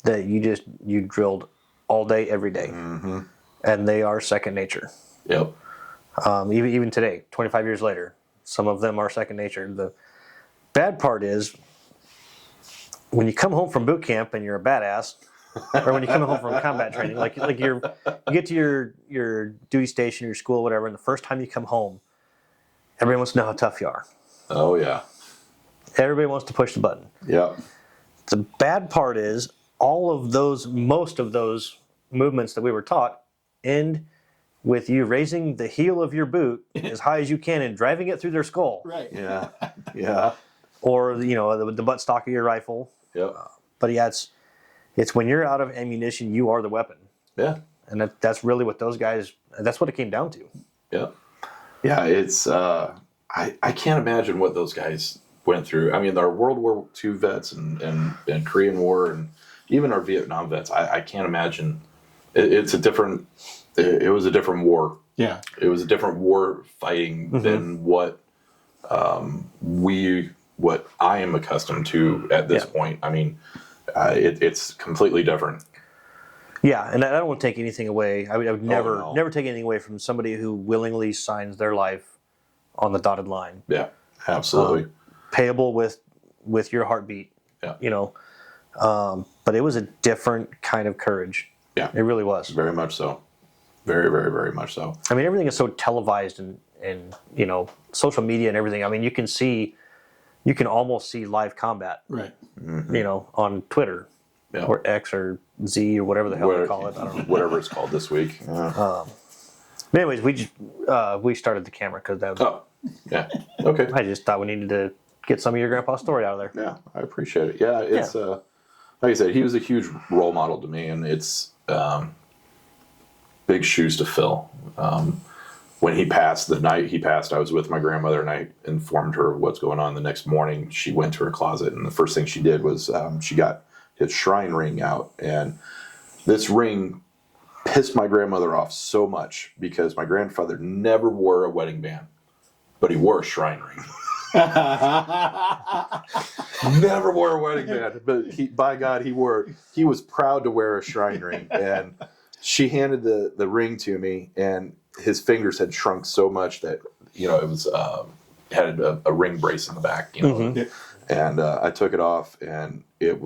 that you drilled all day, every day. Mm-hmm. And they are second nature. Yep. Even today, 25 years later, some of them are second nature. The bad part is when you come home from boot camp and you're a badass, or when you come home from combat training, like you get to your duty station, your school, whatever, and the first time you come home, everybody wants to know how tough you are. Oh yeah. Everybody wants to push the button. Yeah. The bad part is most of those movements that we were taught end with you raising the heel of your boot as high as you can and driving it through their skull. Right. Yeah. Yeah. Or the buttstock of your rifle. Yep. But yeah, it's when you're out of ammunition, you are the weapon. Yeah. And that's really what those guys. That's what it came down to. Yeah. Yeah. It's I can't imagine what those guys went through. I mean, our World War II vets and Korean War and even our Vietnam vets. I can't imagine. It was a different war. Yeah. It was a different war fighting than what I am accustomed to at this point. I mean, it's completely different. Yeah, and I don't want to take anything away. I would never take anything away from somebody who willingly signs their life on the dotted line. Yeah, absolutely. Payable with your heartbeat. Yeah. But it was a different kind of courage. Yeah. It really was. Very much so. Very, very, very much so. I mean, everything is so televised and social media and everything. I mean, you can almost see live combat. Right. Mm-hmm. On Twitter. Yeah. Or X or Z or whatever the hell they call it. I don't know. Whatever it's called this week. But anyways, we started the camera because that was. Oh, yeah. Okay. I just thought we needed to get some of your grandpa's story out of there. Yeah, I appreciate it. Yeah, it's like I said, he was a huge role model to me, and it's big shoes to fill. When he passed, the night he passed, I was with my grandmother, and I informed her of what's going on. The next morning, she went to her closet, and the first thing she did was she got his shrine ring out. And this ring pissed my grandmother off so much because my grandfather never wore a wedding band, but he wore a shrine ring. Never wore a wedding band, but by God, he was proud to wear a shrine ring. And she handed the ring to me, and his fingers had shrunk so much that, it was had a ring brace in the back, and I took it off, and it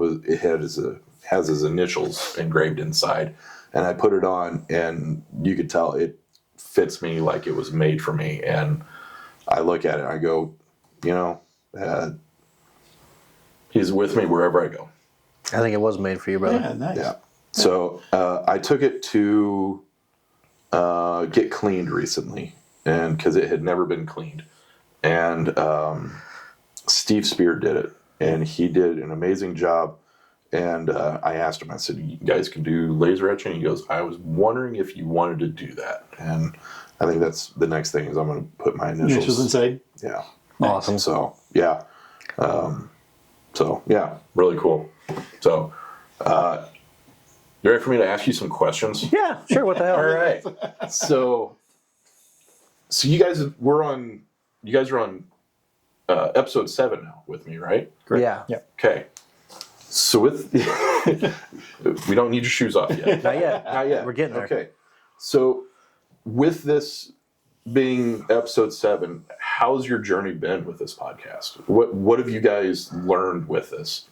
has his initials engraved inside, and I put it on, and you could tell it fits me like it was made for me. And I look at it, and I go, he's with me wherever I go. I think it was made for you, brother. Yeah, nice. Yeah. So I took it to get cleaned recently, and because it had never been cleaned, and Steve Spear did it, and he did an amazing job. And I asked him, I said, "You guys can do laser etching?" He goes, "I was wondering if you wanted to do that." And I think that's the next thing, is I'm going to put my initials inside. Yeah. Awesome. So yeah. Really cool. So you ready for me to ask you some questions? Yeah, sure. What the hell? All right. So you guys are on episode 7 now with me, right? Yeah. Okay. So with we don't need your shoes off yet. Not yet. Not yet. We're getting there. Okay. So with this being episode 7, how's your journey been with this podcast? What have you guys learned with this?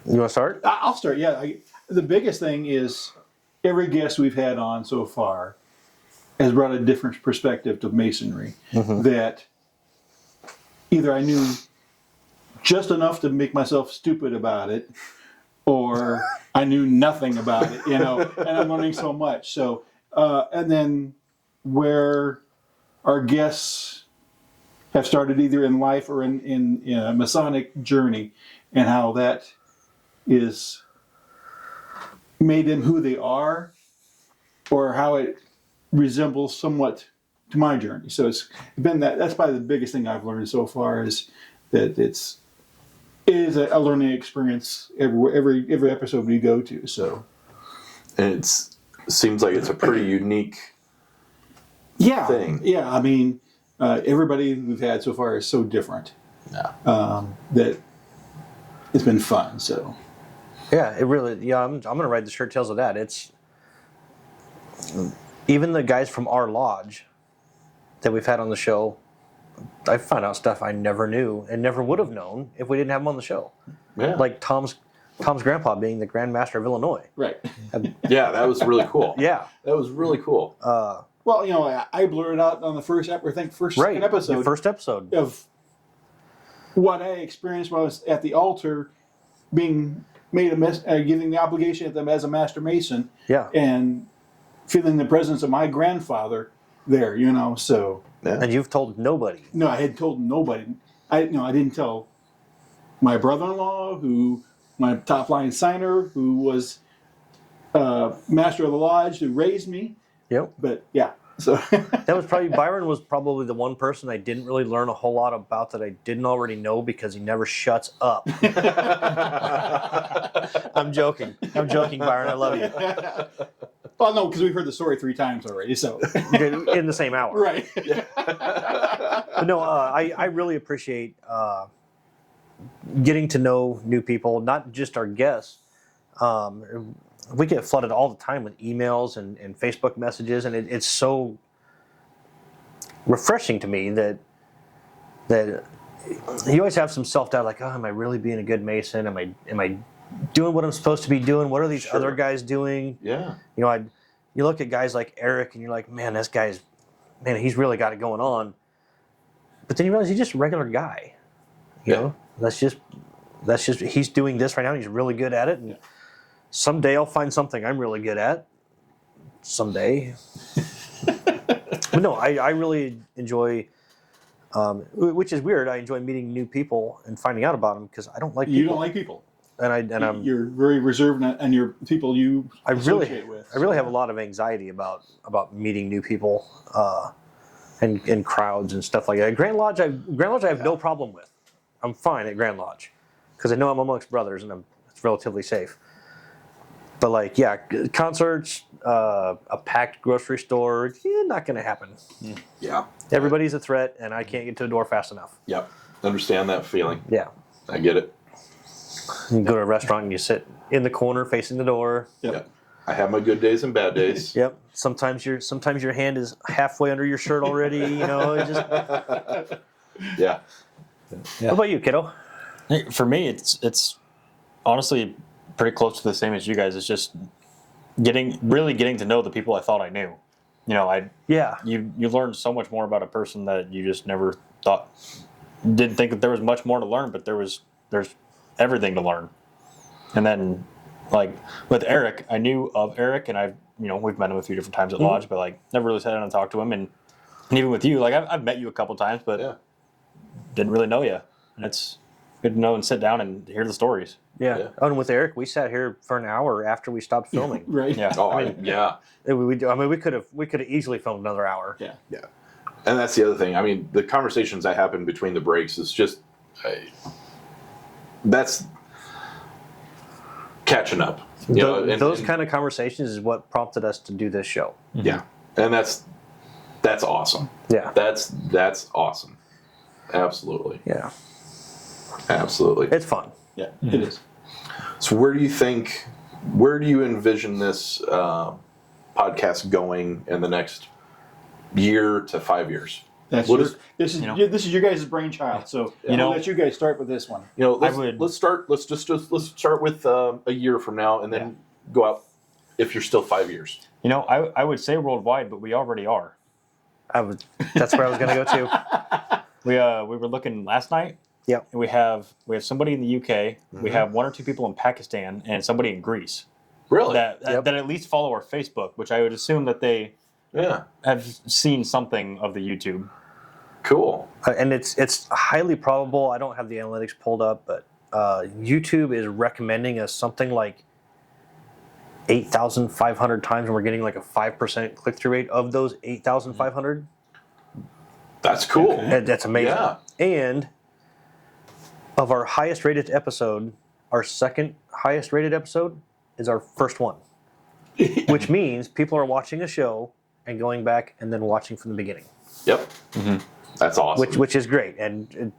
You want to start? I'll start. Yeah, the biggest thing is every guest we've had on so far has brought a different perspective to masonry. That either I knew just enough to make myself stupid about it, or I knew nothing about it. And I'm learning so much. So, and then where our guests have started either in life or in a Masonic journey, and how that is made them who they are, or how it resembles somewhat to my journey. So it's been that's probably the biggest thing I've learned so far, is that it is a learning experience every episode we go to. So, And it seems like it's a pretty unique thing. Yeah, I mean, everybody we've had so far is so different. Yeah. That it's been fun. So. Yeah, it really. Yeah, I'm going to ride the shirt tails of that. It's even the guys from our lodge that we've had on the show. I found out stuff I never knew and never would have known if we didn't have them on the show. Yeah. Like Tom's grandpa being the Grand Master of Illinois. Right. Yeah, that was really cool. Yeah. That was really cool. Well, I blurted out on the first second episode. The first episode Of what I experienced while I was at the altar, being made giving the obligation at them as a Master Mason. Yeah. And feeling the presence of my grandfather there, so. Yeah. And you've told nobody. No, I had told nobody. I didn't tell my brother-in-law, my top line signer, who was master of the lodge, who raised me. Yep. But yeah, so That was Byron was probably the one person I didn't really learn a whole lot about that I didn't already know, because he never shuts up. I'm joking, Byron. I love you. Oh no, because we've heard the story 3 times already. So In the same hour. right. But no, I really appreciate getting to know new people, not just our guests. We get flooded all the time with emails and Facebook messages, and it's so refreshing to me that you always have some self-doubt, like, oh, am I really being a good Mason? Am I doing what I'm supposed to be doing? What are these other guys doing? Yeah. You look at guys like Eric, and you're like, man, he's really got it going on. But then you realize he's just a regular guy. You know, that's just he's doing this right now. And he's really good at it, and someday I'll find something I'm really good at. Someday. But no, I really enjoy. Which is weird. I enjoy meeting new people and finding out about them, because I don't like people. You don't like people. I'm You're very reserved, and your people you associate with. I really have a lot of anxiety about meeting new people, and crowds and stuff like that. Grand Lodge I have no problem with. I'm fine at Grand Lodge because I know I'm amongst brothers and it's relatively safe. But like, yeah, concerts, a packed grocery store, not going to happen. Yeah. Everybody's a threat, and I can't get to the door fast enough. Yep. Understand that feeling. Yeah. I get it. You go to a restaurant and you sit in the corner facing the door. Yep. I have my good days and bad days. Yep. Sometimes your hand is halfway under your shirt already. It just. Yeah. What about you, kiddo? For me, it's honestly pretty close to the same as you guys. It's just getting to know the people I thought I knew. Yeah. You learn so much more about a person that you just never didn't think that there was much more to learn, but there's everything to learn. And then, like with Eric, I knew of Eric, and we've met him a few different times at Lodge, but like never really sat down and talked to him. And even with you, like I've met you a couple times, but didn't really know you. And it's good to know and sit down and hear the stories. Yeah. Oh, and with Eric, we sat here for an hour after we stopped filming. Right. Yeah. Oh, yeah. We could have easily filmed another hour. Yeah. Yeah. And that's the other thing. I mean, the conversations that happen between the breaks is just that's catching up. Those kind of conversations is what prompted us to do this show. Yeah. And that's awesome. Yeah. That's awesome. Absolutely. Yeah. Absolutely. It's fun. Yeah, it is. So where do you envision this podcast going in the next year to 5 years? This is your guys' brainchild. So I'll let you guys start with this one. Let's start with a year from now, and then go out if you're still 5 years. I would say worldwide, but we already are. That's where I was going to go to. We were looking last night. Yep. And we have somebody in the UK. Mm-hmm. We have 1 or 2 people in Pakistan and somebody in Greece. Really? That at least follow our Facebook, which I would assume that they have seen something of the YouTube. Cool. And it's highly probable. I don't have the analytics pulled up, but YouTube is recommending us something like 8,500 times, and we're getting like a 5% click-through rate of those 8,500. That's cool. That's amazing. Yeah. And of our highest rated episode, our second highest rated episode is our first one, which means people are watching a show and going back and then watching from the beginning. Yep. Mm-hmm. That's awesome. Which is great. And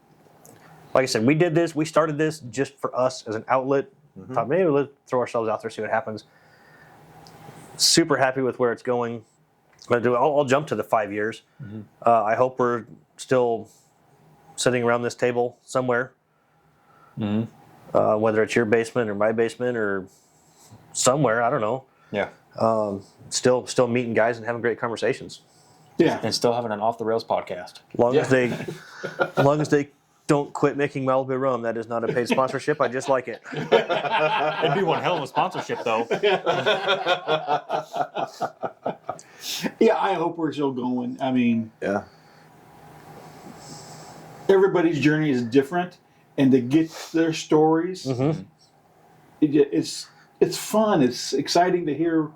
like I said, we started this just for us as an outlet. Mm-hmm. Thought maybe let's throw ourselves out there, see what happens. Super happy with where it's going. I'll jump to the 5 years. Mm-hmm. I hope we're still sitting around this table somewhere. Mm-hmm. Whether it's your basement or my basement or somewhere, I don't know. Yeah. Still meeting guys and having great conversations. Yeah. And still having an Off the Rails podcast. Long as they don't quit making Malibu rum, that is not a paid sponsorship. I just like it. It'd be one hell of a sponsorship, though. Yeah, I hope we're still going. I mean, everybody's journey is different, and to get their stories, mm-hmm. It's fun. It's exciting to hear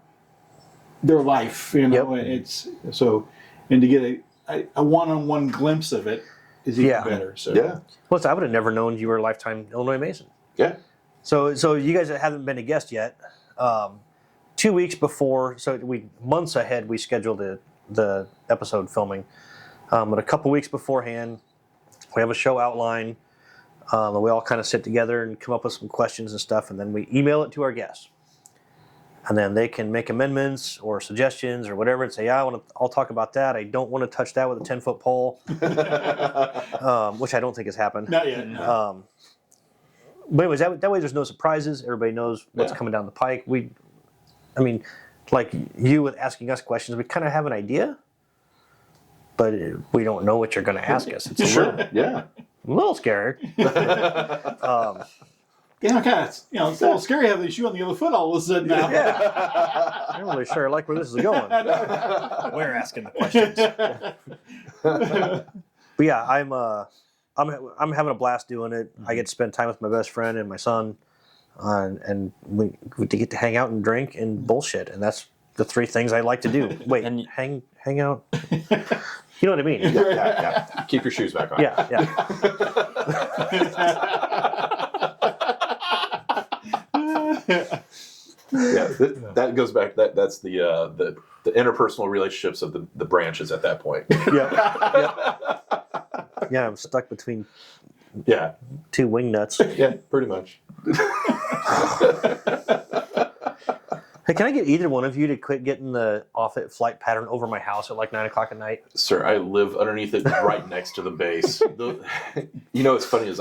their life. Yep. And to get a one-on-one glimpse of it is even better. So Plus, I would have never known you were a lifetime Illinois Mason. Yeah. So you guys that haven't been a guest yet, 2 weeks before, months ahead, we scheduled the episode filming. But a couple weeks beforehand, we have a show outline. And we all kind of sit together and come up with some questions and stuff, and then we email it to our guests. And then they can make amendments or suggestions or whatever and say, I'll talk about that. I don't want to touch that with a 10-foot pole, which I don't think has happened. Not yet. No. But anyways, that way there's no surprises. Everybody knows what's coming down the pike. Like you with asking us questions, we kind of have an idea, but we don't know what you're going to ask us. It's a little scary. It's a little scary having the shoe on the other foot all of a sudden now. Yeah. I'm not really sure I like where this is going. We're asking the questions. But yeah, I'm having a blast doing it. Mm-hmm. I get to spend time with my best friend and my son. and we get to hang out and drink and bullshit, and that's the 3 things I like to do. Wait, And- hang out. You know what I mean? Yeah. Keep your shoes back on. Yeah. Yeah, that goes back. That's the interpersonal relationships of the branches at that point. Yeah, I'm stuck between Yeah, 2 wing nuts. yeah, pretty much. Hey, can I get either one of you to quit getting the off-flight pattern over my house at like 9 o'clock at night? Sir, I live underneath it, right next to the base. You know what's funny is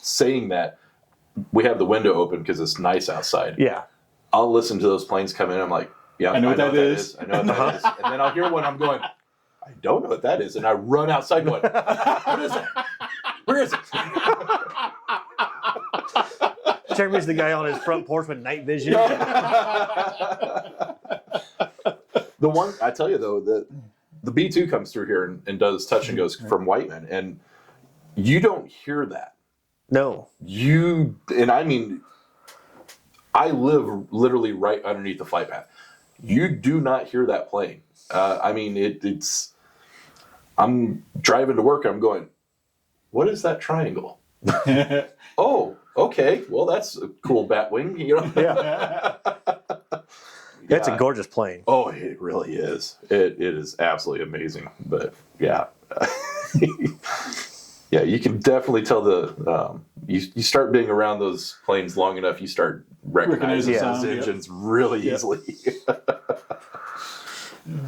saying that we have the window open because it's nice outside. Yeah. I'll listen to those planes come in. I'm like, yeah, I know what that is. I know what that is. And then I'll hear one. I'm going, I don't know what that is. And I run outside going, what is it? Where is it? Jeremy's the guy on his front porch with night vision. The one, I tell you though, the B2 comes through here and does touch and goes from Whiteman. And you don't hear that. No. I mean, I live literally right underneath the flight path. You do not hear that plane. I mean, it's. I'm driving to work. I'm going, what is that triangle? Oh, okay. Well, that's a cool bat wing. You know. Yeah. It's a gorgeous plane. Oh, it really is. It is absolutely amazing. But yeah. Yeah, you can definitely tell you start being around those planes long enough, you start recognizing those engines really easily.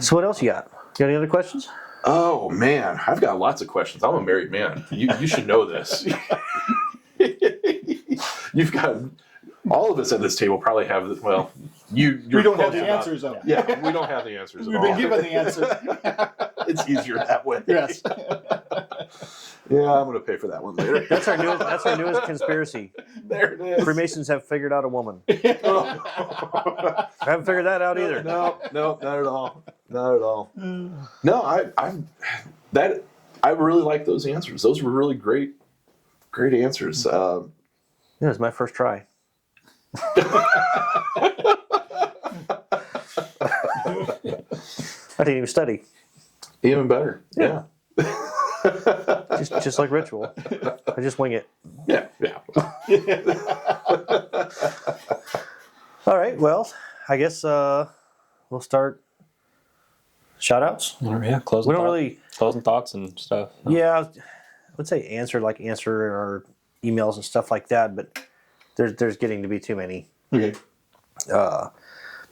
So what else you got? You got any other questions? Oh man, I've got lots of questions. I'm a married man. You should know this. You've got all of us at this table probably have. Well, you're We don't have close the enough. answers, though. Yeah, we don't have the answers. We've at been all. given the answer. It's easier that way. Yes. Yeah, I'm going to pay for that one later. That's our newest conspiracy. There it is. Freemasons have figured out a woman. Oh. I haven't figured that out either. No, not at all. Not at all. No, I really like those answers. Those were really great answers. Yeah, it was my first try. I didn't even study. Even better. Yeah. Just like ritual. I just wing it. Yeah. All right. Well, I guess we'll start shout outs. Yeah, closing thoughts and stuff. Yeah, I would say answer our emails and stuff like that, but there's getting to be too many. Okay.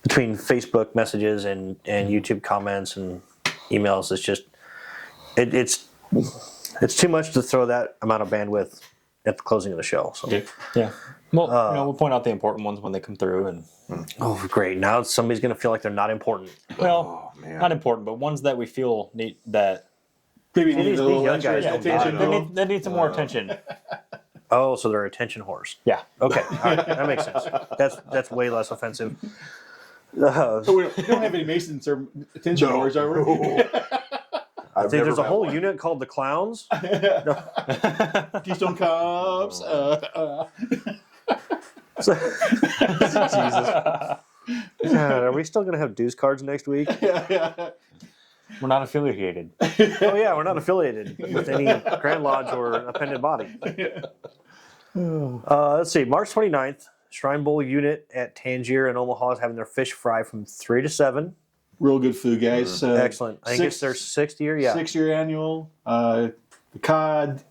Between Facebook messages and YouTube comments and emails, it's just it's too much to throw that amount of bandwidth at the closing of the show. So Yeah. Well, we'll point out the important ones when they come through, and oh, great! Now somebody's going to feel like they're not important. well, Oh, man. not important, but ones that we feel need that Maybe These need a little young extra guys don't attention. bother. they need some more attention. Oh, so they're attention whores. Yeah. Okay, all right, that makes sense. That's way less offensive. So we don't have any Masons or attention No. whores, are we? I've See, never there's a met whole one. unit called the Clowns. Keystone Cubs. Jesus. God, are we still going to have dues cards next week? We're not affiliated. Oh yeah, we're not affiliated with any Grand Lodge or appended body. Let's see, March 29th, Shrine Bowl unit at Tangier in Omaha is having their fish fry from 3 to 7. Real good food, guys. Excellent. I think it's their 6th year. Yeah. 6-year annual. The cod,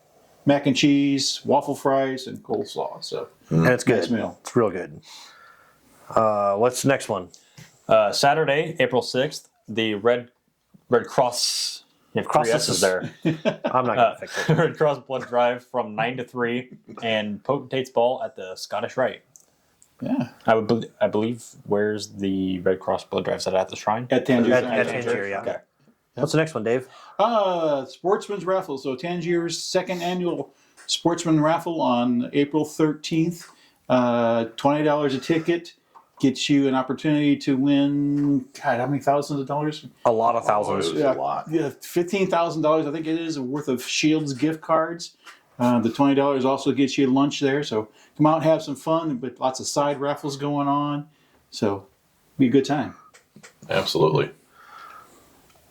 mac and cheese, waffle fries, and coleslaw. So And it's good. nice meal. It's real good. What's the next one? Saturday, April 6th, the Red Cross. You have Cross three S's there. I'm not going to fix it. Red Cross Blood Drive from 9 to 3, and Potentate's Ball at the Scottish Rite. Yeah. I believe. Where's the Red Cross Blood Drive? Is that at the shrine? At Tangier. At Tangier, yeah. Okay. What's the next one, Dave? Sportsman's Raffle. So Tangier's 2nd annual Sportsman Raffle on April 13th. $20 a ticket gets you an opportunity to win, God, how many thousands of dollars? A lot of thousands. Oh, it was a lot. Yeah, $15,000, I think it is, worth of Shields gift cards. The $20 also gets you lunch there. So come out and have some fun, but lots of side raffles going on. So be a good time. Absolutely.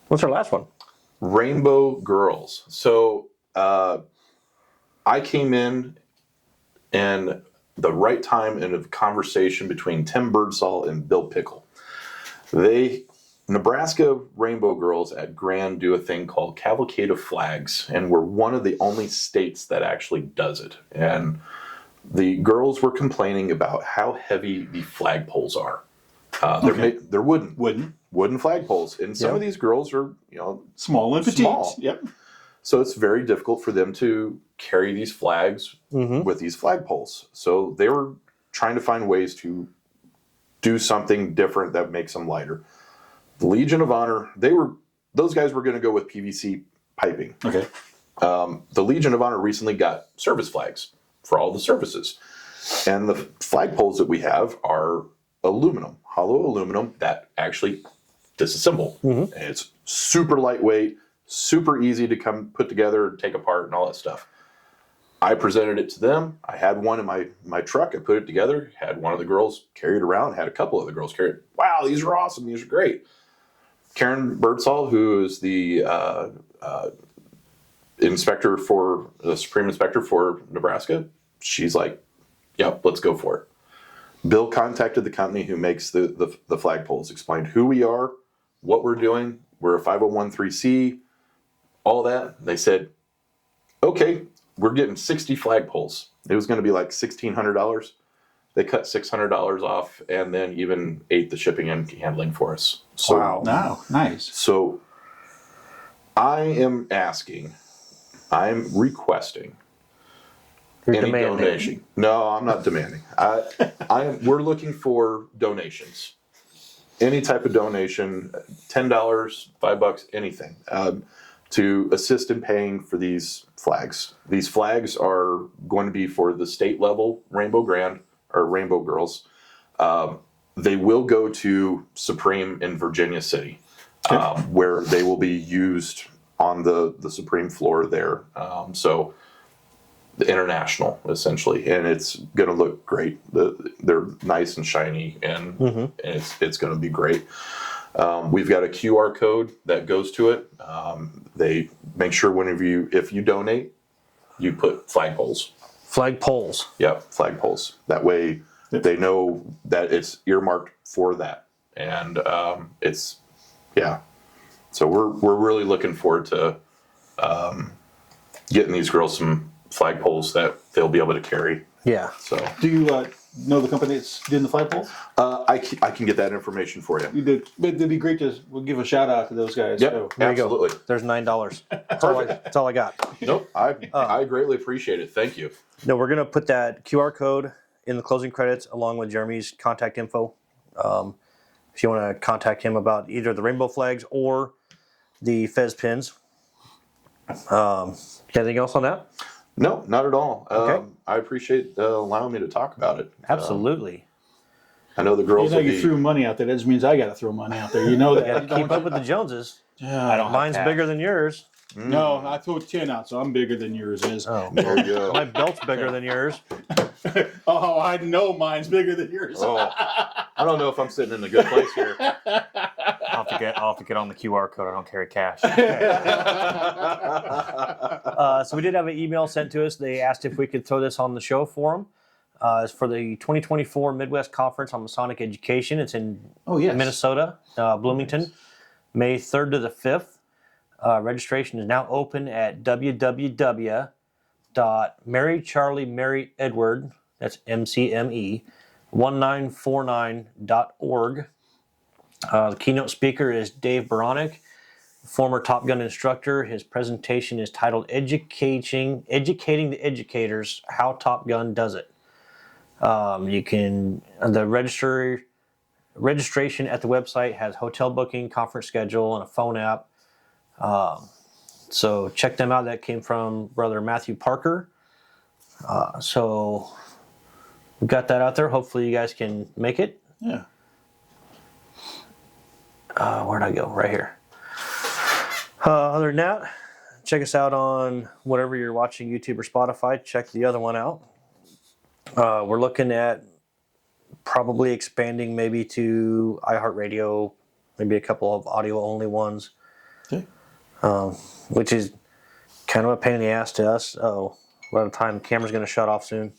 What's our last one? Rainbow Girls. So I came in and the right time in a conversation between Tim Birdsall and Bill Pickle. Nebraska Rainbow Girls at Grand do a thing called Cavalcade of Flags, and we're one of the only states that actually does it. And the girls were complaining about how heavy the flagpoles are. They're wooden flagpoles, and some of these girls are Small and petite. Small. Yep. So it's very difficult for them to carry these flags with these flagpoles. So they were trying to find ways to do something different that makes them lighter. The Legion of Honor, those guys were going to go with PVC piping. Okay. The Legion of Honor recently got service flags for all the services. And the flagpoles that we have are aluminum, hollow aluminum that actually disassemble. And it's super lightweight, super easy to come put together, take apart, and all that stuff. I presented it to them. I had one in my truck. I put it together, had one of the girls carry it around, had a couple of the girls carry it. Wow, these are awesome. These are great. Karen Birdsall, who is the Supreme Inspector for Nebraska, she's like, yep, let's go for it. Bill contacted the company who makes the flagpoles, explained who we are, what we're doing. We're a 501(c), all that. They said, okay, we're getting 60 flagpoles. It was going to be like $1,600. They cut $600 off and then even ate the shipping and handling for us. So, Wow. Nice. So I'm requesting any demanding. donation. No, I'm not demanding. We're looking for donations. Any type of donation, $10, $5, anything, to assist in paying for these flags. These flags are going to be for the state level Rainbow Grand or Rainbow Girls. They will go to Supreme in Virginia City, where they will be used on the Supreme floor there. So the international, essentially, and it's going to look great. They're nice and shiny, and it's going to be great. We've got a QR code that goes to it. They make sure if you donate, you put flagpoles. Flagpoles. Yep, flagpoles. That way they know that it's earmarked for that, and So we're really looking forward to getting these girls some flagpoles that they'll be able to carry. Yeah. So Do you know the company that's doing the flagpoles? I can get that information for you. You did. But it'd be great to give a shout out to those guys. Yep, So. There you go. absolutely. There's $9. That's all I got. Nope, I greatly appreciate it. Thank you. No, we're going to put that QR code in the closing credits along with Jeremy's contact info. If you want to contact him about either the rainbow flags or the Fez pins. Anything else on that? No, not at all. Okay. I appreciate allowing me to talk about it. Absolutely. I know the girls will You be. threw money out there. That just means I got to throw money out there. You know that. Got to keep up with the Joneses. I don't. Mine's bigger than yours. No, I threw 10 out, so I'm bigger than yours is. Oh, There you go. my belt's bigger than yours. Oh, I know mine's bigger than yours. Oh, I don't know if I'm sitting in a good place here. I'll have to get on the QR code. I don't carry cash. So we did have an email sent to us. They asked if we could throw this on the show for them. It's for the 2024 Midwest Conference on Masonic Education. It's in Minnesota, Bloomington, May 3rd to the 5th. Registration is now open at www.marycharliemaryedward, that's MCME, 1949.org. The keynote speaker is Dave Baronic, former Top Gun instructor. His presentation is titled Educating the Educators, How Top Gun Does It. The registration at the website has hotel booking, conference schedule, and a phone app. So check them out. That came from Brother Matthew Parker. So we've got that out there. Hopefully you guys can make it. Yeah. Where'd I go? Right here. Other than that, check us out on whatever you're watching, YouTube or Spotify. Check the other one out. We're looking at probably expanding maybe to iHeartRadio, maybe a couple of audio-only ones, Okay. which is kind of a pain in the ass to us. Oh, by the time the camera's going to shut off soon.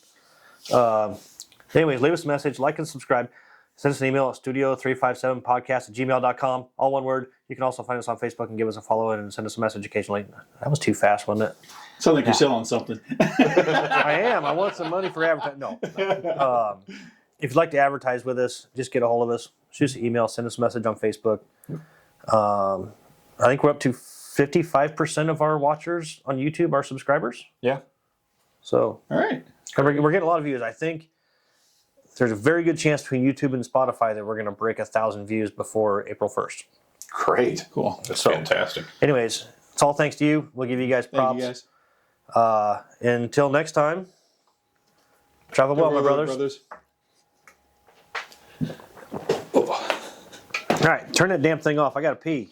Anyways, leave us a message, like and subscribe. Send us an email at studio357podcast@gmail.com. All one word. You can also find us on Facebook and give us a follow and send us a message occasionally. That was too fast, wasn't it? Sounds like you're selling something. I am. I want some money for advertising. No. If you'd like to advertise with us, just get a hold of us. Shoot us an email. Send us a message on Facebook. I think we're up to 55% of our watchers on YouTube are subscribers. Yeah. So All right. we're getting a lot of views. I think there's a very good chance between YouTube and Spotify that we're going to break 1,000 views before April 1st. Great. Cool. That's fantastic. Anyways, it's all thanks to you. We'll give you guys props. Thank you guys. Until next time, travel well, my brothers. All right, turn that damn thing off. I got to pee.